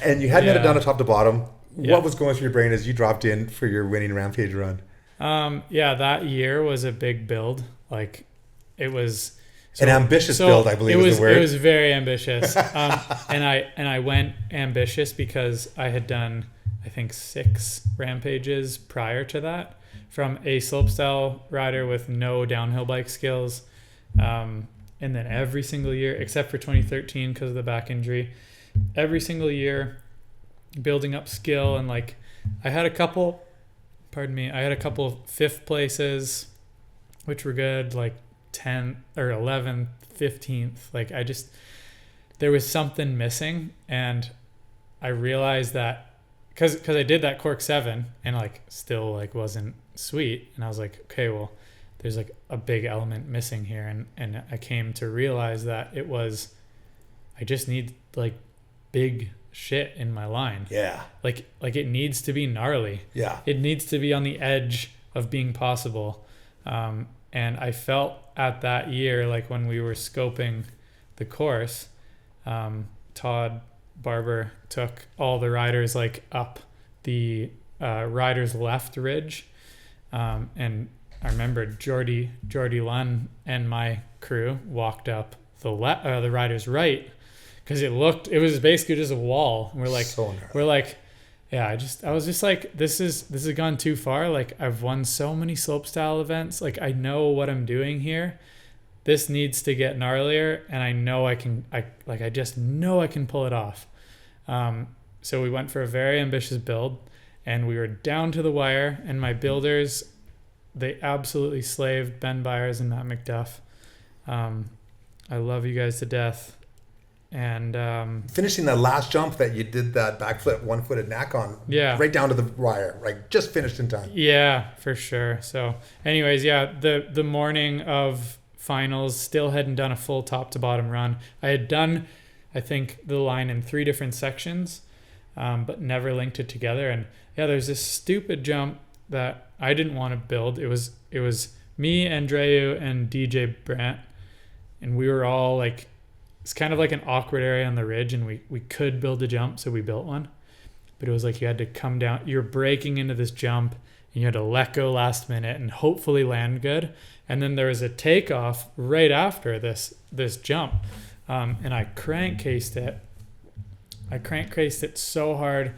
And you hadn't done a top to bottom. What was going through your brain as you dropped in for your winning Rampage run? That year was a big build. Like, it was an ambitious build, I believe is the word. It was very ambitious. And I went ambitious because I had done, I think, 6 Rampages prior to that, from a slopestyle rider with no downhill bike skills. And then every single year, except for 2013 because of the back injury, every single year building up skill. And like, I had a couple 5th places, which were good, like 10th or 11th, 15th. Like, there was something missing. And I realized that because I did that Cork 7 and like still like wasn't sweet. And I was like, okay, well, there's like a big element missing here. And I came to realize that I just need like big shit in my line. Yeah. Like it needs to be gnarly. Yeah. It needs to be on the edge of being possible. And I felt at that year, like when we were scoping the course, Todd Barber took all the riders like up the rider's left ridge. And I remember Jordy Lunn and my crew walked up the rider's right, because it was basically just a wall. And I was just like, this has gone too far. Like, I've won so many slopestyle events. Like, I know what I'm doing here. This needs to get gnarlier, and I know I just know I can pull it off. So we went for a very ambitious build, and we were down to the wire, and my builders, they absolutely slaved Ben Byers and Matt McDuff. I love you guys to death. And finishing that last jump that you did that backflip one-footed knack on, right down to the wire, like just finished in time. Yeah, for sure. So anyways, the morning of finals, still hadn't done a full top to bottom run. I had done, I think, the line in 3 different sections, but never linked it together. And there's this stupid jump that I didn't want to build. It was me, Andreu, and DJ Brandt, and we were all like, it's kind of like an awkward area on the ridge, and we could build a jump, so we built one. But it was like you had to come down. You're breaking into this jump, and you had to let go last minute and hopefully land good. And then there was a takeoff right after this jump, and I crankcased it. I crankcased it so hard,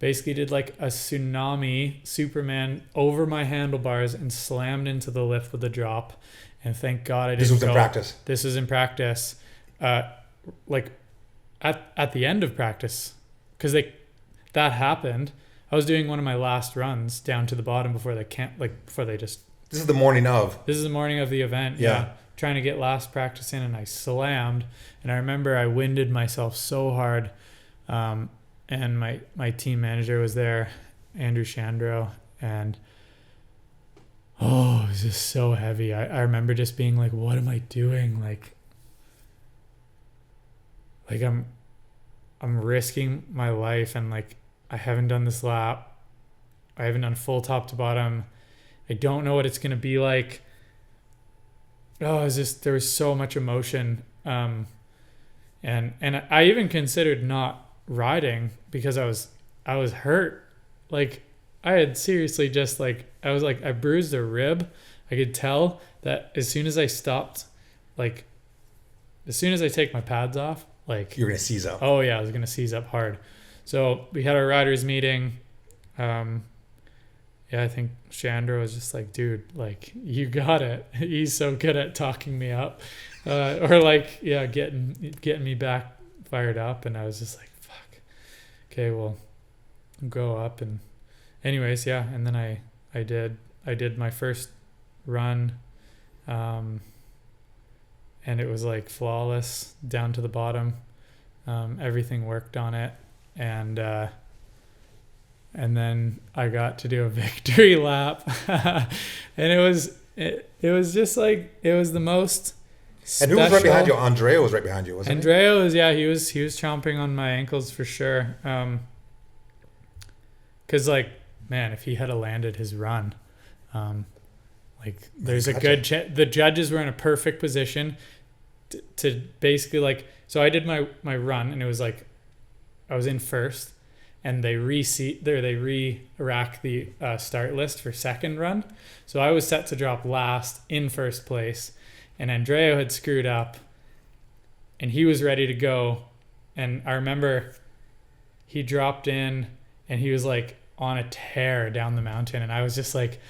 basically did like a tsunami Superman over my handlebars and slammed into the lift with a drop. And thank God I didn't. This was in practice. This was in practice. Like at the end of practice, because that happened. I was doing one of my last runs down to the bottom before they just. This is the morning of. This is the morning of the event. Yeah. Trying to get last practice in, and I slammed. And I remember I winded myself so hard. And my team manager was there, Andrew Chandro, and it was just so heavy. I remember just being like, what am I doing? Like I'm risking my life, and like I haven't done this lap. I haven't done full top to bottom. I don't know what it's gonna be like. There was so much emotion. And I even considered not riding because I was hurt. Like, I had seriously just like, I bruised a rib. I could tell that as soon as I stopped, like as soon as I take my pads off, like you're gonna seize up. Oh yeah, I was gonna seize up hard. So we had our riders meeting. I think Chandra was just like, dude, like, you got it. He's so good at talking me up, or like, getting me back fired up. And I was just like, fuck, okay, well, go up. And anyways, and then I did my first run, and it was like flawless down to the bottom. Everything worked on it, and And then I got to do a victory lap. And it was just like, it was the most And who was right behind you? Andrea was right behind you, wasn't he? Andrea was, yeah, he was chomping on my ankles for sure. 'Cause like, man, if he had landed his run, like there's a good the judges were in a perfect position to basically like, so I did my run and it was like I was in first and they re-rack the start list for second run. So I was set to drop last in first place, and Andrea had screwed up and he was ready to go. And I remember he dropped in and he was like on a tear down the mountain. And I was just like,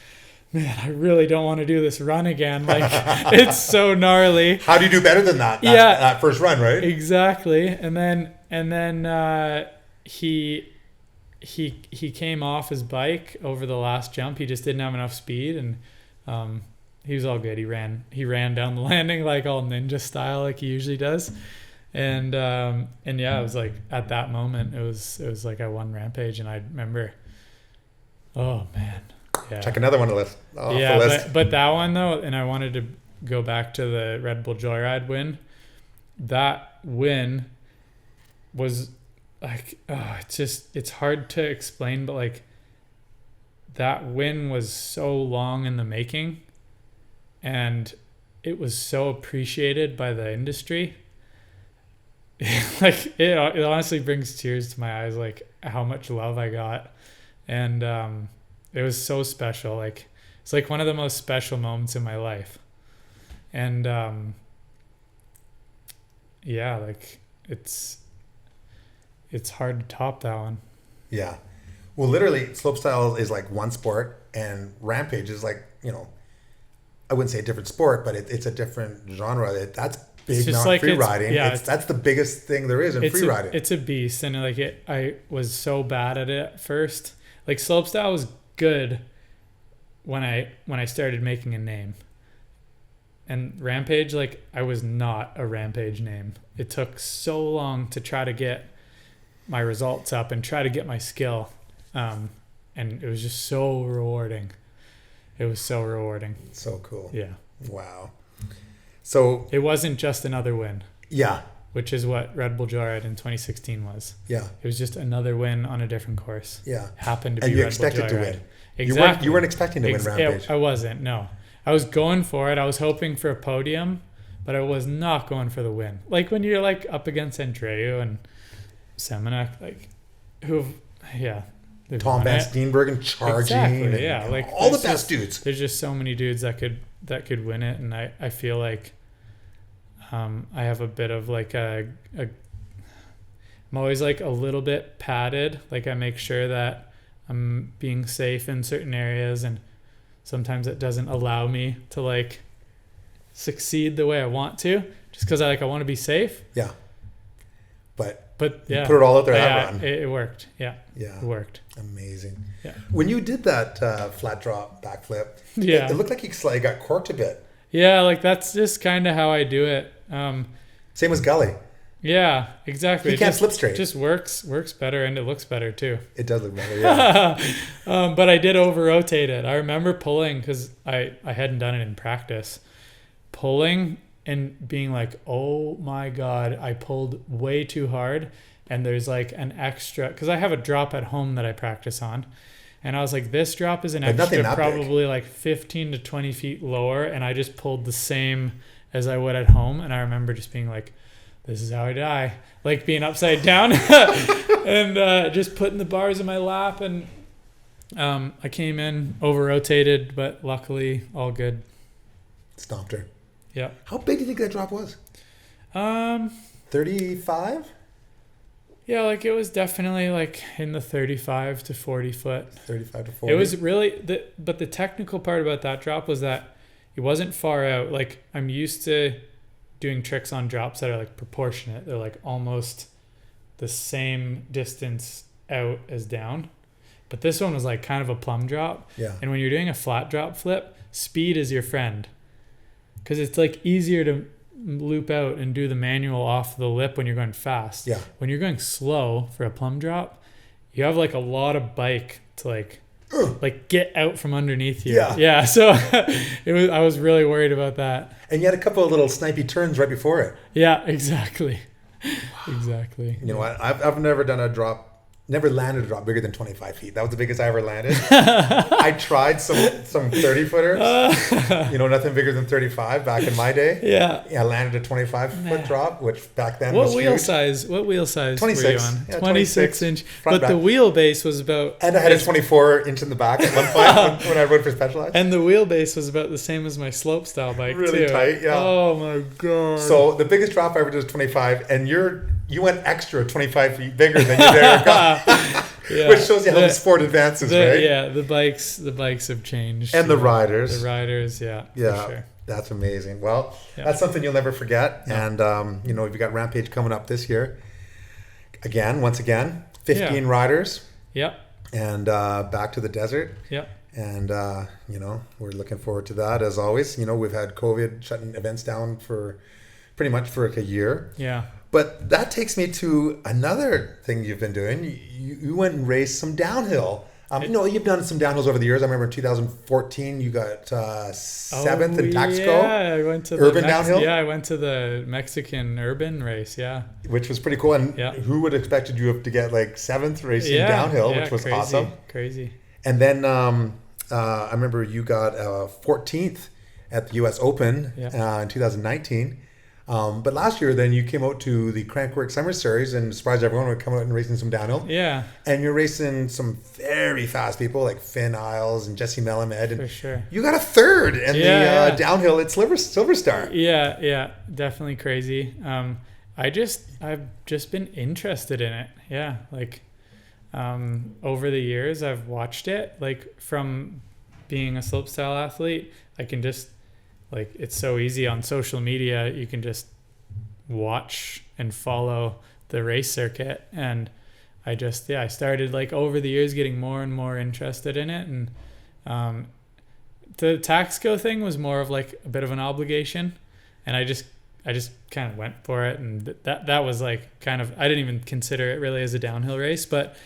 man, I really don't want to do this run again. Like, it's so gnarly. How do you do better than that? That first run, right? Exactly. And then he came off his bike over the last jump. He just didn't have enough speed, and he was all good. He ran down the landing like all ninja style, like he usually does. And yeah, it was like at that moment, it was like I won Rampage, and I remember, oh man, yeah. Check another one off the list. But that one though, and I wanted to go back to the Red Bull Joyride win. That win was like, it's hard to explain, but like that win was so long in the making, and it was so appreciated by the industry. Like it honestly brings tears to my eyes, like how much love I got. And it was so special. Like it's like one of the most special moments in my life. And yeah, like it's hard to top that one. Yeah. Well, literally slopestyle is like one sport, and Rampage is like, I wouldn't say a different sport, but it's a different genre. That's big, not like free riding. Yeah, that's the biggest thing there is in free riding. It's a beast, and like I was so bad at it at first. Like slopestyle was good when I started making a name. And Rampage, like I was not a Rampage name. It took so long to try to get my results up and try to get my skill. And it was just so rewarding. It was so rewarding. So cool. Yeah. Wow. So it wasn't just another win. Yeah. Which is what Red Bull Joyride in 2016 was. Yeah. It was just another win on a different course. Yeah. Happened to be and you Red expected Bull to Joyride. win. Exactly. You weren't expecting to win Rampage. I wasn't, no. I was going for it. I was hoping for a podium, but I was not going for the win. Like when you're like up against Andreu and Semenek, like Tom Van Steenbergen charging. Exactly, yeah. Like all the best dudes. There's just so many dudes that could win it, and I feel like I have a bit of like I'm always like a little bit padded. Like I make sure that I'm being safe in certain areas, and sometimes it doesn't allow me to like succeed the way I want to, just because I want to be safe. Yeah. But yeah, you put it all out there. That run. It worked. Yeah. Yeah. It worked. Amazing. Yeah. When you did that flat drop backflip, yeah, it looked like you got corked a bit. Yeah, like that's just kind of how I do it. Same as Gully. Yeah, exactly. He can't slip straight. Just works better, and it looks better too. It does look better, yeah. But I did over rotate it. I remember pulling because I hadn't done it in practice. Pulling and being like, oh my God, I pulled way too hard. And there's like an extra, because I have a drop at home that I practice on. And I was like, this drop is an extra probably like 15 to 20 feet lower. And I just pulled the same as I would at home. And I remember just being like, this is how I die. Like being upside down and just putting the bars in my lap. And I came in over rotated, but luckily all good. Stomped her. Yeah. How big do you think that drop was? 35? Yeah, like it was definitely like in the 35 to 40 foot. 35 to 40. It was really, but the technical part about that drop was that it wasn't far out. Like I'm used to doing tricks on drops that are like proportionate. They're like almost the same distance out as down. But this one was like kind of a plumb drop. Yeah. And when you're doing a flat drop flip, speed is your friend. Because it's like easier to loop out and do the manual off the lip when you're going fast. Yeah. When you're going slow for a plumb drop, you have like a lot of bike to like get out from underneath you. Yeah. So I was really worried about that. And you had a couple of little snipey turns right before it. Yeah, exactly. Exactly. You know what? I've never done a drop. Never landed a drop bigger than 25 feet. That was the biggest I ever landed. I tried some 30 footers. Nothing bigger than 35 back in my day. Yeah. I landed a 25-foot drop, which back then what was wheel huge. size? What wheel size 26. were you on? Yeah, 26 inch. Front But the back. wheelbase was about... And I had a 24-inch in the back at one point when I rode for Specialized. And the wheelbase was about the same as my slope style bike, Really too. tight, yeah. Oh, my God. So the biggest drop I ever did was 25, and you went extra 25 feet bigger than you ever got. Yeah. Which shows you how the sport advances, right? Yeah, the bikes have changed. And the riders. The riders, yeah. Yeah, For sure. that's amazing. Well, Yeah. that's something you'll never forget. No. And, you've got Rampage coming up this year. Once again, 15 riders. Yep. And back to the desert. Yep. And, we're looking forward to that as always. We've had COVID shutting events down for pretty much for like a year. Yeah. But that takes me to another thing you've been doing. You went and raced some downhill. You've done some downhills over the years. I remember in 2014 you got 7th in Taxco. Yeah, I went to urban downhill. Yeah, I went to the Mexican urban race. Yeah, which was pretty cool. And yeah. Who would have expected you to get like 7th racing downhill, which was crazy, awesome. Crazy. And then I remember you got 14th at the U.S. Open in 2019. But last year, then you came out to the Crankworx Summer Series and surprised everyone with coming out and racing some downhill. Yeah. And you're racing some very fast people like Finn Isles and Jesse Melamed. And for sure. You got a 3rd in the downhill at Silver Star. Yeah, definitely crazy. I've just been interested in it. Yeah, like over the years, I've watched it. Like from being a slopestyle athlete, I can just. Like it's so easy on social media. You can just watch and follow the race circuit. And I started like over the years getting more and more interested in it. And the Taxco thing was more of like a bit of an obligation. And I just kind of went for it. And that was like kind of, I didn't even consider it really as a downhill race, but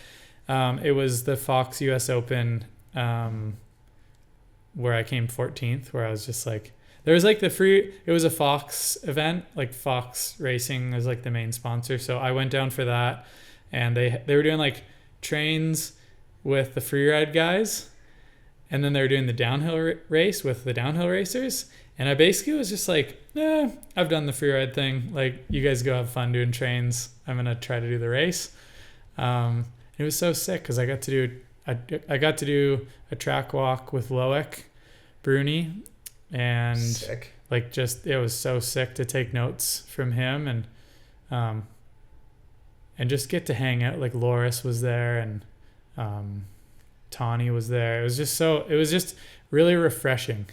it was the Fox US Open where I came 14th, where I was just like, there was like it was a Fox event, like Fox Racing is like the main sponsor. So I went down for that, and they were doing like trains with the freeride guys, and then they were doing the downhill race with the downhill racers. And I basically was just like, I've done the freeride thing. Like you guys go have fun doing trains. I'm going to try to do the race. It was so sick because I got to do a track walk with Loic Bruni. And sick. Like it was so sick to take notes from him and just get to hang out. Like Loris was there and Tawny was there. It was just really refreshing.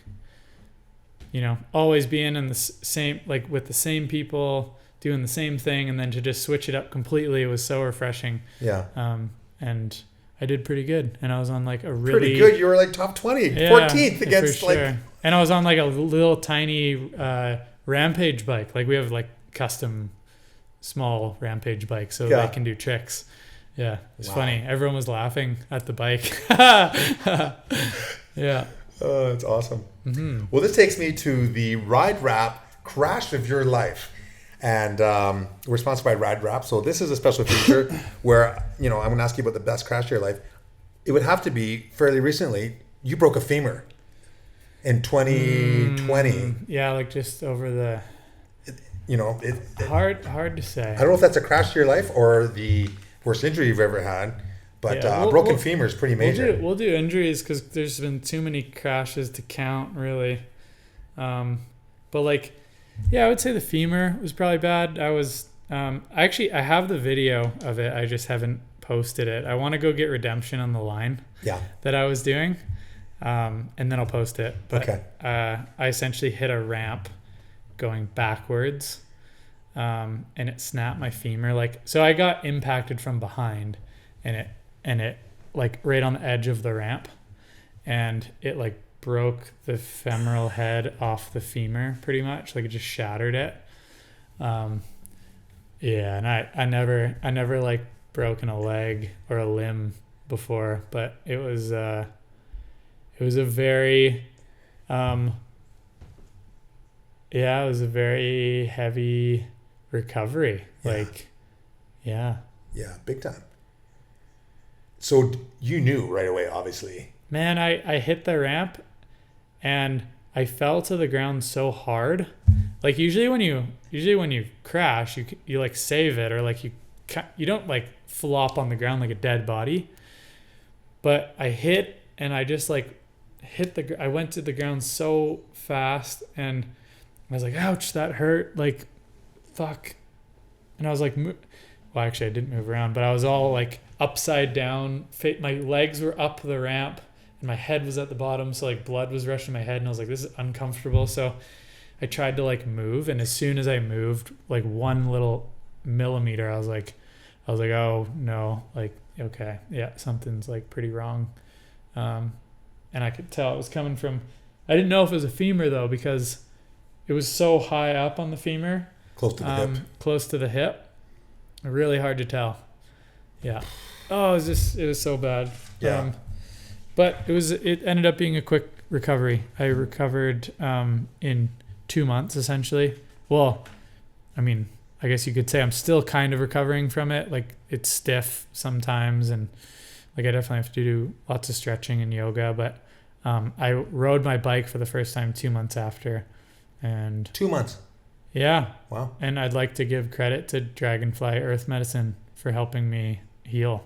Always being in the same, like with the same people doing the same thing, and then to just switch it up completely was so refreshing. Yeah. And I did pretty good, and I was on like a really pretty good. You were like top 20, 14th against like. And I was on like a little tiny Rampage bike. Like we have like custom small Rampage bike, so they can do tricks. Yeah, it's funny. Everyone was laughing at the bike. Yeah. Oh, that's awesome. Mm-hmm. Well, this takes me to the Ride Wrap Crash of Your Life. And we're sponsored by Ride Wrap. So this is a special feature where, I'm going to ask you about the best crash of your life. It would have to be fairly recently. You broke a femur in 2020. Yeah, like just over the... hard to say. I don't know if that's a crash of your life or the worst injury you've ever had. But broken femur is pretty major. We'll do injuries because there's been too many crashes to count, really. But like... Yeah, I would say the femur was probably bad. I was I have the video of it. I just haven't posted it. I want to go get redemption on the line that I was doing, and then I'll post it. But I essentially hit a ramp going backwards, and it snapped my femur. Like, so I got impacted from behind, and it like right on the edge of the ramp, and it like broke the femoral head off the femur pretty much. Like it just shattered it. And I never like broken a leg or a limb before, but it was a very it was a very heavy recovery. Yeah, big time. So you knew right away, obviously. Man, I hit the ramp and I fell to the ground so hard. Like usually when you crash, you like save it, or like you don't like flop on the ground like a dead body. But I hit and I just like I went to the ground so fast and I was like, ouch, that hurt. Like, fuck. And I was like, well, actually I didn't move around, but I was all like upside down. My legs were up the ramp and my head was at the bottom. So like blood was rushing my head and I was like, this is uncomfortable. So I tried to like move. And as soon as I moved like one little millimeter, I was like, oh no, like, okay, yeah, something's like pretty wrong. And I could tell it was coming from, I didn't know if it was a femur though, because it was so high up on the femur. Close to the hip. Close to the hip. Really hard to tell. Yeah. Oh, it was so bad. Yeah. But it ended up being a quick recovery. I recovered in 2 months essentially. Well, I mean, I guess you could say I'm still kind of recovering from it. Like it's stiff sometimes and like I definitely have to do lots of stretching and yoga, but I rode my bike for the first time 2 months after. And 2 months. Yeah. Wow. And I'd like to give credit to Dragonfly Earth Medicine for helping me heal.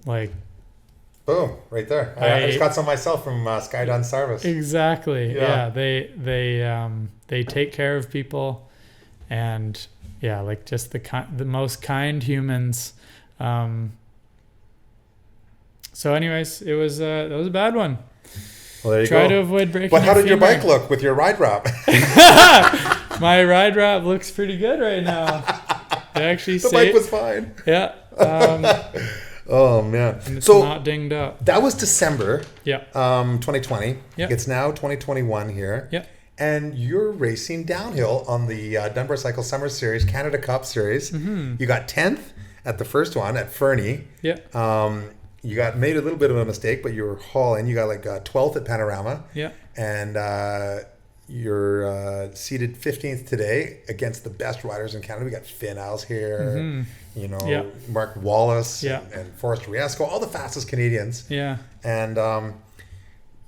Like, boom, right there. I just got some myself from Skydon Service. Exactly. Yeah. They take care of people, and yeah, like just the most kind humans. So, anyways, that was a bad one. Well, there you Try go. to avoid breaking. But how did your femur. bike look with your ride wrap? My ride wrap looks pretty good right now. It actually The bike was fine. Yeah. Oh man. And it's So not dinged up. that was December. Yeah. 2020. Yeah. It's now 2021 here. Yeah. And you're racing downhill on the Dunbar Cycle Summer Series, Canada Cup Series. Mm-hmm. You got 10th at the first one at Fernie. Yeah. You made a little bit of a mistake, but you were hauling. You got like 12th at Panorama. Yeah. And you're seated 15th today against the best riders in Canada. We got Finn Isles here, Mm-hmm. Mark Wallace Yeah. and Forrest Riesco, all the fastest Canadians. Yeah. And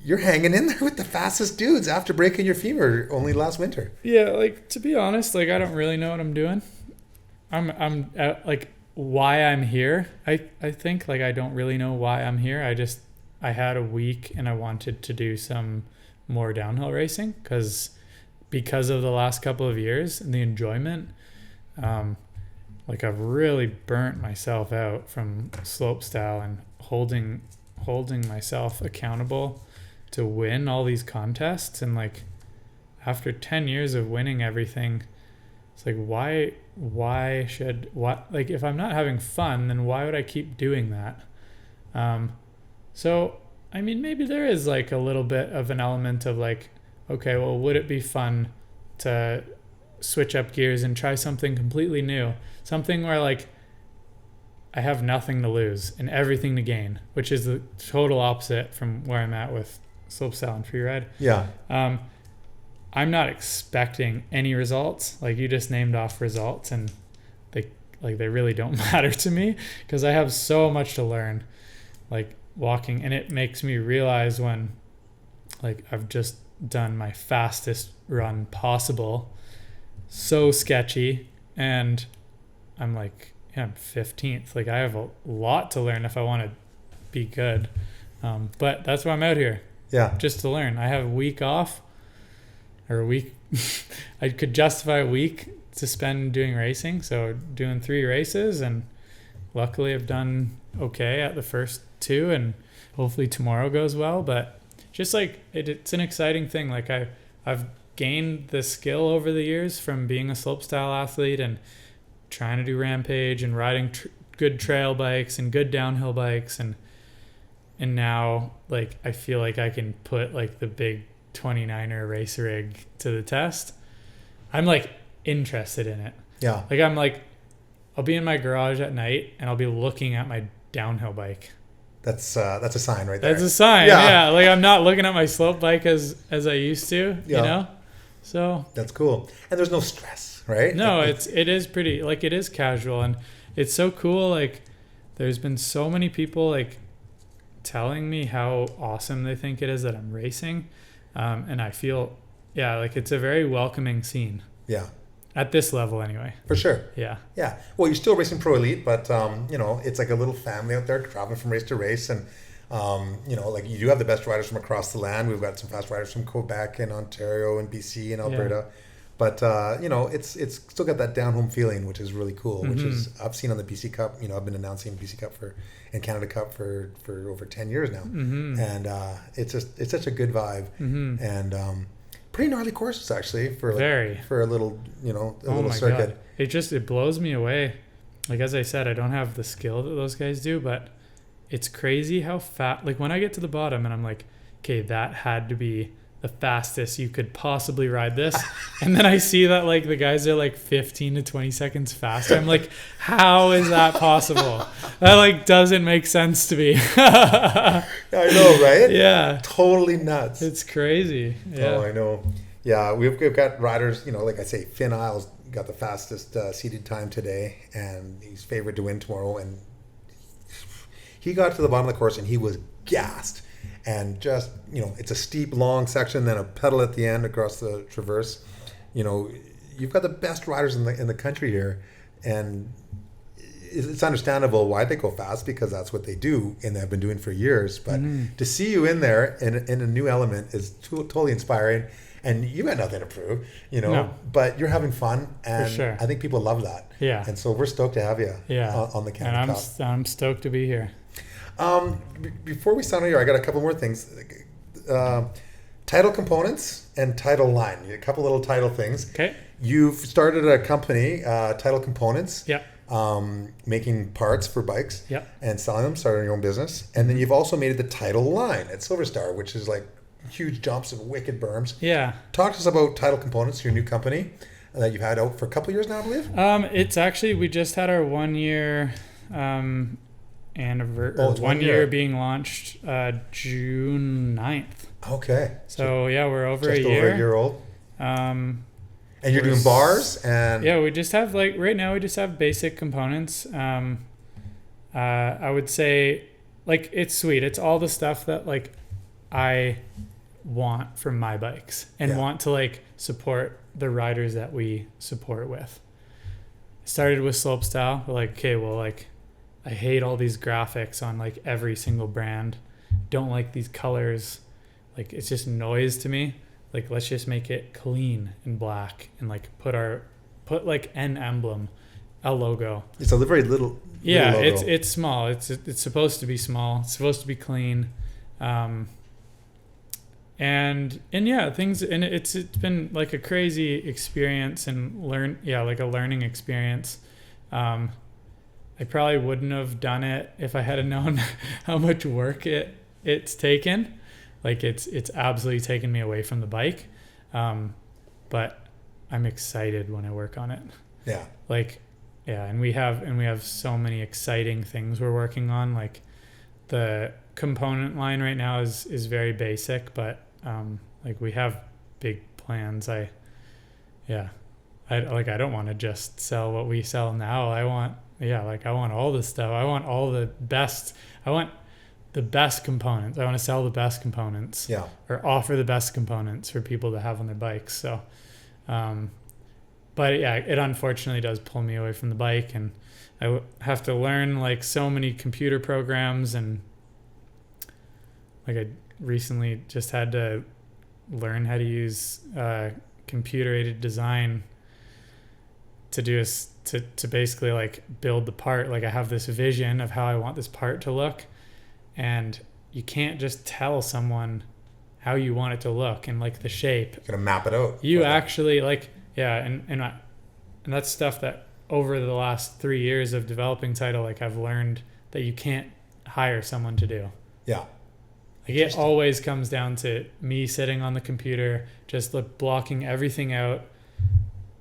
you're hanging in there with the fastest dudes after breaking your femur only last winter. Yeah. Like, to be honest, like, I don't really know what I'm doing. I'm like, why I'm here. I think like I don't really know why I'm here. I had a week and I wanted to do some more downhill racing because of the last couple of years and the enjoyment. Like I've really burnt myself out from slopestyle and holding myself accountable to win all these contests. And like after 10 years of winning everything, it's like, why like if I'm not having fun, then why would I keep doing that? So, I mean, maybe there is like a little bit of an element of like, okay, well, would it be fun to switch up gears and try something completely new? Something where like I have nothing to lose and everything to gain, which is the total opposite from where I'm at with slopestyle and freeride. Yeah. I'm not expecting any results. Like you just named off results and they really don't matter to me because I have so much to learn, like walking. And it makes me realize when like I've just done my fastest run possible, so sketchy. And I'm like, yeah, I'm 15th. Like I have a lot to learn if I want to be good. But that's why I'm out here. Yeah. Just to learn. I have a week off. Or a week. I could justify a week to spend doing racing. So doing 3 races, and luckily I've done okay at the first 2, and hopefully tomorrow goes well. But just like it's an exciting thing. Like I've gained the skill over the years from being a slopestyle athlete and trying to do Rampage and riding good trail bikes and good downhill bikes, and now like I feel like I can put like the big 29er race rig to the test. I'm like interested in it. Yeah. Like I'm like I'll be in my garage at night and I'll be looking at my downhill bike. That's a sign right there. That's a sign. Yeah. Like I'm not looking at my slope bike as I used to, you know? So that's cool. And there's no stress, right? No, it is pretty, like it is casual, and it's so cool. Like there's been so many people like telling me how awesome they think it is that I'm racing. And I feel, like it's a very welcoming scene. Yeah. At this level anyway. For sure. Yeah. Yeah. Well, you're still racing pro elite, but, it's like a little family out there traveling from race to race. And, like you do have the best riders from across the land. We've got some fast riders from Quebec and Ontario and BC and Alberta. Yeah. But, it's still got that down home feeling, which is really cool, which is I've seen on the BC Cup. I've been announcing BC Cup and Canada Cup for over 10 years now. And it's such a good vibe. And pretty gnarly courses, actually, for a little, little circuit. God. It blows me away. Like, as I said, I don't have the skill that those guys do, but it's crazy how fast, like when I get to the bottom and I'm like, okay, that had to be the fastest you could possibly ride this. And then I see that like the guys are like 15 to 20 seconds faster. I'm like, how is that possible? That like doesn't make sense to me. I know, right? Yeah. Totally nuts. It's crazy. Yeah. Oh, I know. Yeah, we've got riders, like I say, Finn Isles got the fastest seated time today, and he's favored to win tomorrow. And he got to the bottom of the course and he was gassed. And just, it's a steep, long section, then a pedal at the end across the traverse. You've got the best riders in the country here, and it's understandable why they go fast, because that's what they do and they've been doing for years. But to see you in there in a new element is totally inspiring. And you got nothing to prove, No. but you're having fun, and for sure. I think people love that. Yeah. And so we're stoked to have you on the Canada Cup. And I'm stoked to be here. Before we sign here, I got a couple more things. Title components and title line. A couple little title things. Okay. You've started a company, Title Components. Yeah. Making parts for bikes. Yeah. And selling them, starting your own business. And then you've also made it the title line at Silver Star, which is like huge jumps and wicked berms. Yeah. Talk to us about Title Components, your new company that you've had out for a couple of years now, I believe. It's actually, we just had our 1 year anniversary. 1 year being launched June 9th. Okay. So yeah, we're over just a year. Over a year old. And you're doing bars and we just have right now we just have basic components. I would say like it's sweet. It's all the stuff that like I want from my bikes and want to like support the riders that we support with. Started with slopestyle. We're like, okay, well, like I hate all these graphics on like every single brand. Don't like these colors. Like it's just noise to me. Like let's just make it clean and black and like put like an emblem, a logo. It's a very little yeah, logo. it's small. It's supposed to be small. It's supposed to be clean. And yeah, things, and it's been like a crazy experience and like a learning experience. I probably wouldn't have done it if I had known how much work it's taken. Like it's absolutely taken me away from the bike. But I'm excited when I work on it. Yeah. Like, yeah. And we have so many exciting things we're working on. Like the component line right now is very basic, but like we have big plans. I don't want to just sell what we sell now. I want all this stuff. I want all the best. I want the best components. I want to sell the best components. Yeah. Or offer the best components for people to have on their bikes. So, but yeah, it unfortunately does pull me away from the bike, and I have to learn like so many computer programs, and like I recently just had to learn how to use computer aided design to basically like build the part. Like I have this vision of how I want this part to look, and you can't just tell someone how you want it to look and like the shape. You're gonna map it out. You actually like and that's stuff that over the last 3 years of developing Title, like I've learned that you can't hire someone to do. Yeah. Like it always comes down to me sitting on the computer, just like blocking everything out,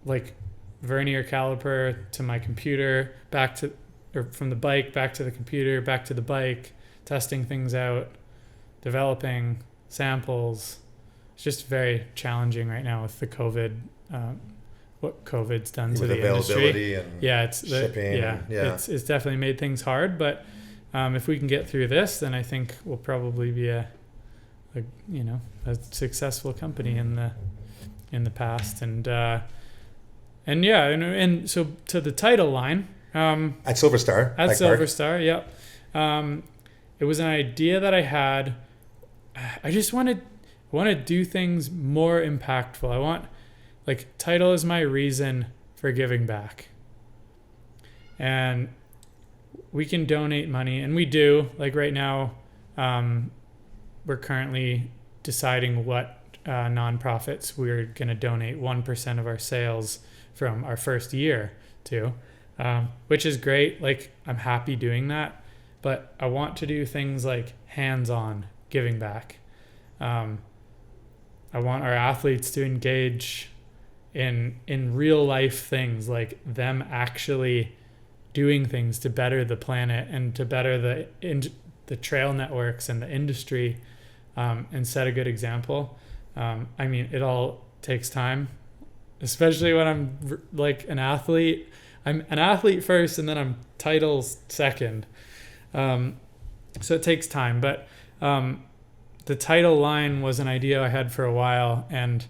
like vernier caliper to my computer, or from the bike back to the computer, back to the bike, testing things out, developing samples. It's just very challenging right now with the COVID, what COVID's done to the availability industry. And shipping. It's definitely made things hard, but if we can get through this, then I think we'll probably be a successful company in the past. And so to the title line, at Silver Star. At Silver Star, yep. It was an idea that I had. I just want to do things more impactful. Title is my reason for giving back. And we can donate money, and we do. Like right now, we're currently deciding what nonprofits we're going to donate 1% of our sales from our first year to, which is great. Like, I'm happy doing that, but I want to do things like hands-on giving back. I want our athletes to engage in real life things, like them actually doing things to better the planet and to better the trail networks and the industry, and set a good example. It all takes time, especially when I'm like an athlete. I'm an athlete first, and then I'm titles second. So it takes time, but the title line was an idea I had for a while, and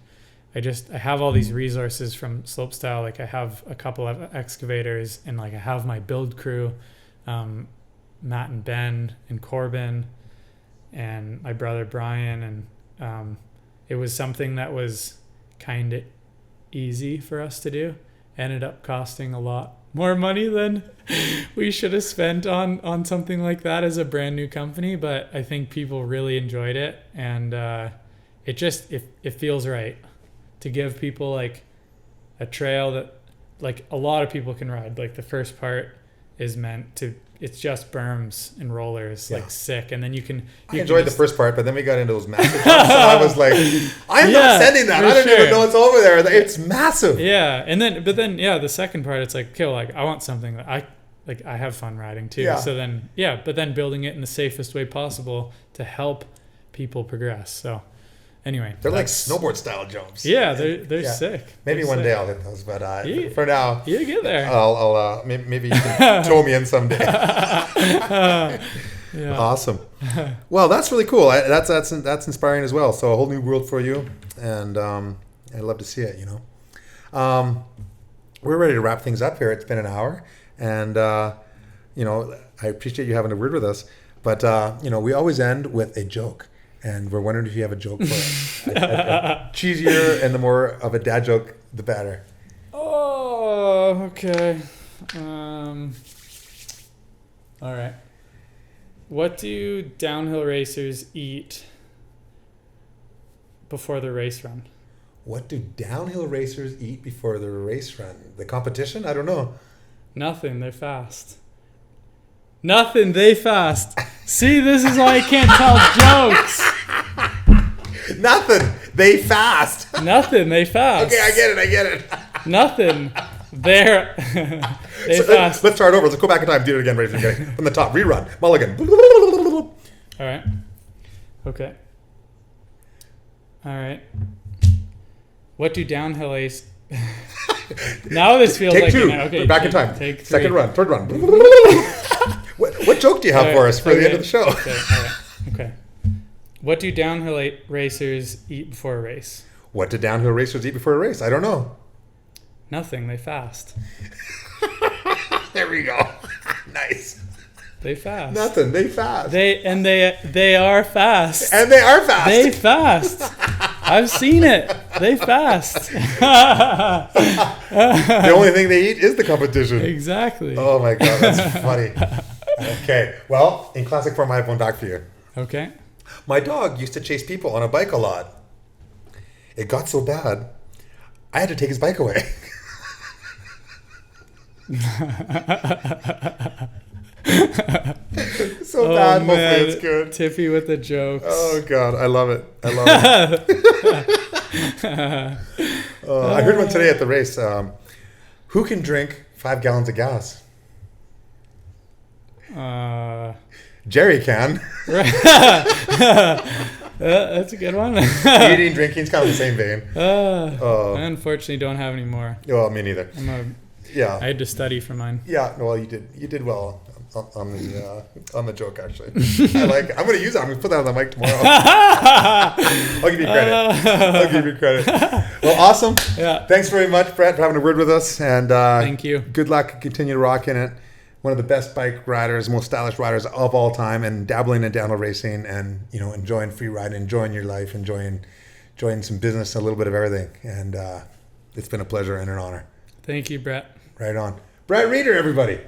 I have all these resources from Slopestyle. Like, I have a couple of excavators, and like I have my build crew, Matt and Ben and Corbin and my brother Brian, and it was something that was kind of easy for us to do. Ended up costing a lot more money than we should have spent on something like that as a brand new company, but I think people really enjoyed it, and it feels right to give people like a trail that like a lot of people can ride. Like, the first part is meant to, it's just berms and rollers, like sick, and then I enjoyed the first part, but then we got into those massive jumps, and I was like, I'm not sending that. I don't even know it's over there. It's massive. Yeah, but then the second part, it's like, okay, well, like I want something that I have fun riding too. Yeah. So then but then building it in the safest way possible to help people progress. So anyway, they're like snowboard style jumps. Yeah, they're sick. Maybe one day I'll hit those, but for now, you get there. I'll maybe you can tow me in someday. Awesome. Well, that's really cool. That's inspiring as well. So a whole new world for you, and I'd love to see it. We're ready to wrap things up here. It's been an hour, and I appreciate you having a word with us. But we always end with a joke. And we're wondering if you have a joke for us. A cheesier and the more of a dad joke, the better. Oh, okay. All right. What do downhill racers eat before the race run? What do downhill racers eat before the race run? The competition? I don't know. Nothing. They're fast. Nothing. They fast. See, this is why I can't tell jokes. Nothing. They fast. Nothing. They fast. Okay, I get it. Nothing. They fast. Let's start over. Let's go back in time. Do it again. Right from the top. Rerun. Mulligan. All right. Okay. All right. What do downhill ace... Now this feels Take like... two. Okay, back in time. Take three. Second run. Third run. What joke do you have for us for the end of the show? Okay. All right. Okay. What do downhill racers eat before a race? What do downhill racers eat before a race? I don't know. Nothing. They fast. There we go. Nice. They fast. Nothing. They fast. They are fast. And they are fast. They fast. I've seen it. They fast. The only thing they eat is the competition. Exactly. Oh my God, that's funny. Okay. Well, in classic form, I have one back for you. Okay. My dog used to chase people on a bike a lot. It got so bad, I had to take his bike away. So bad. Hopefully it's good. Tippie with the jokes. Oh God, I love it. I heard one today at the race. Who can drink 5 gallons of gas? Jerry can. That's a good one. Eating, drinking, it's kind of the same vein. I unfortunately don't have any more. Well, me neither. I had to study for mine. Yeah, well, you did well on the joke, actually. I'm going to use it. I'm going to put that on the mic tomorrow. I'll give you credit. Well, awesome. Yeah. Thanks very much, Brett, for having a word with us. And thank you. Good luck. Continue to rock in it. One of the best bike riders, most stylish riders of all time, and dabbling in downhill racing, and enjoying free riding, enjoying your life, enjoying some business, a little bit of everything. And it's been a pleasure and an honor. Thank you, Brett. Right on. Brett Rheeder, everybody.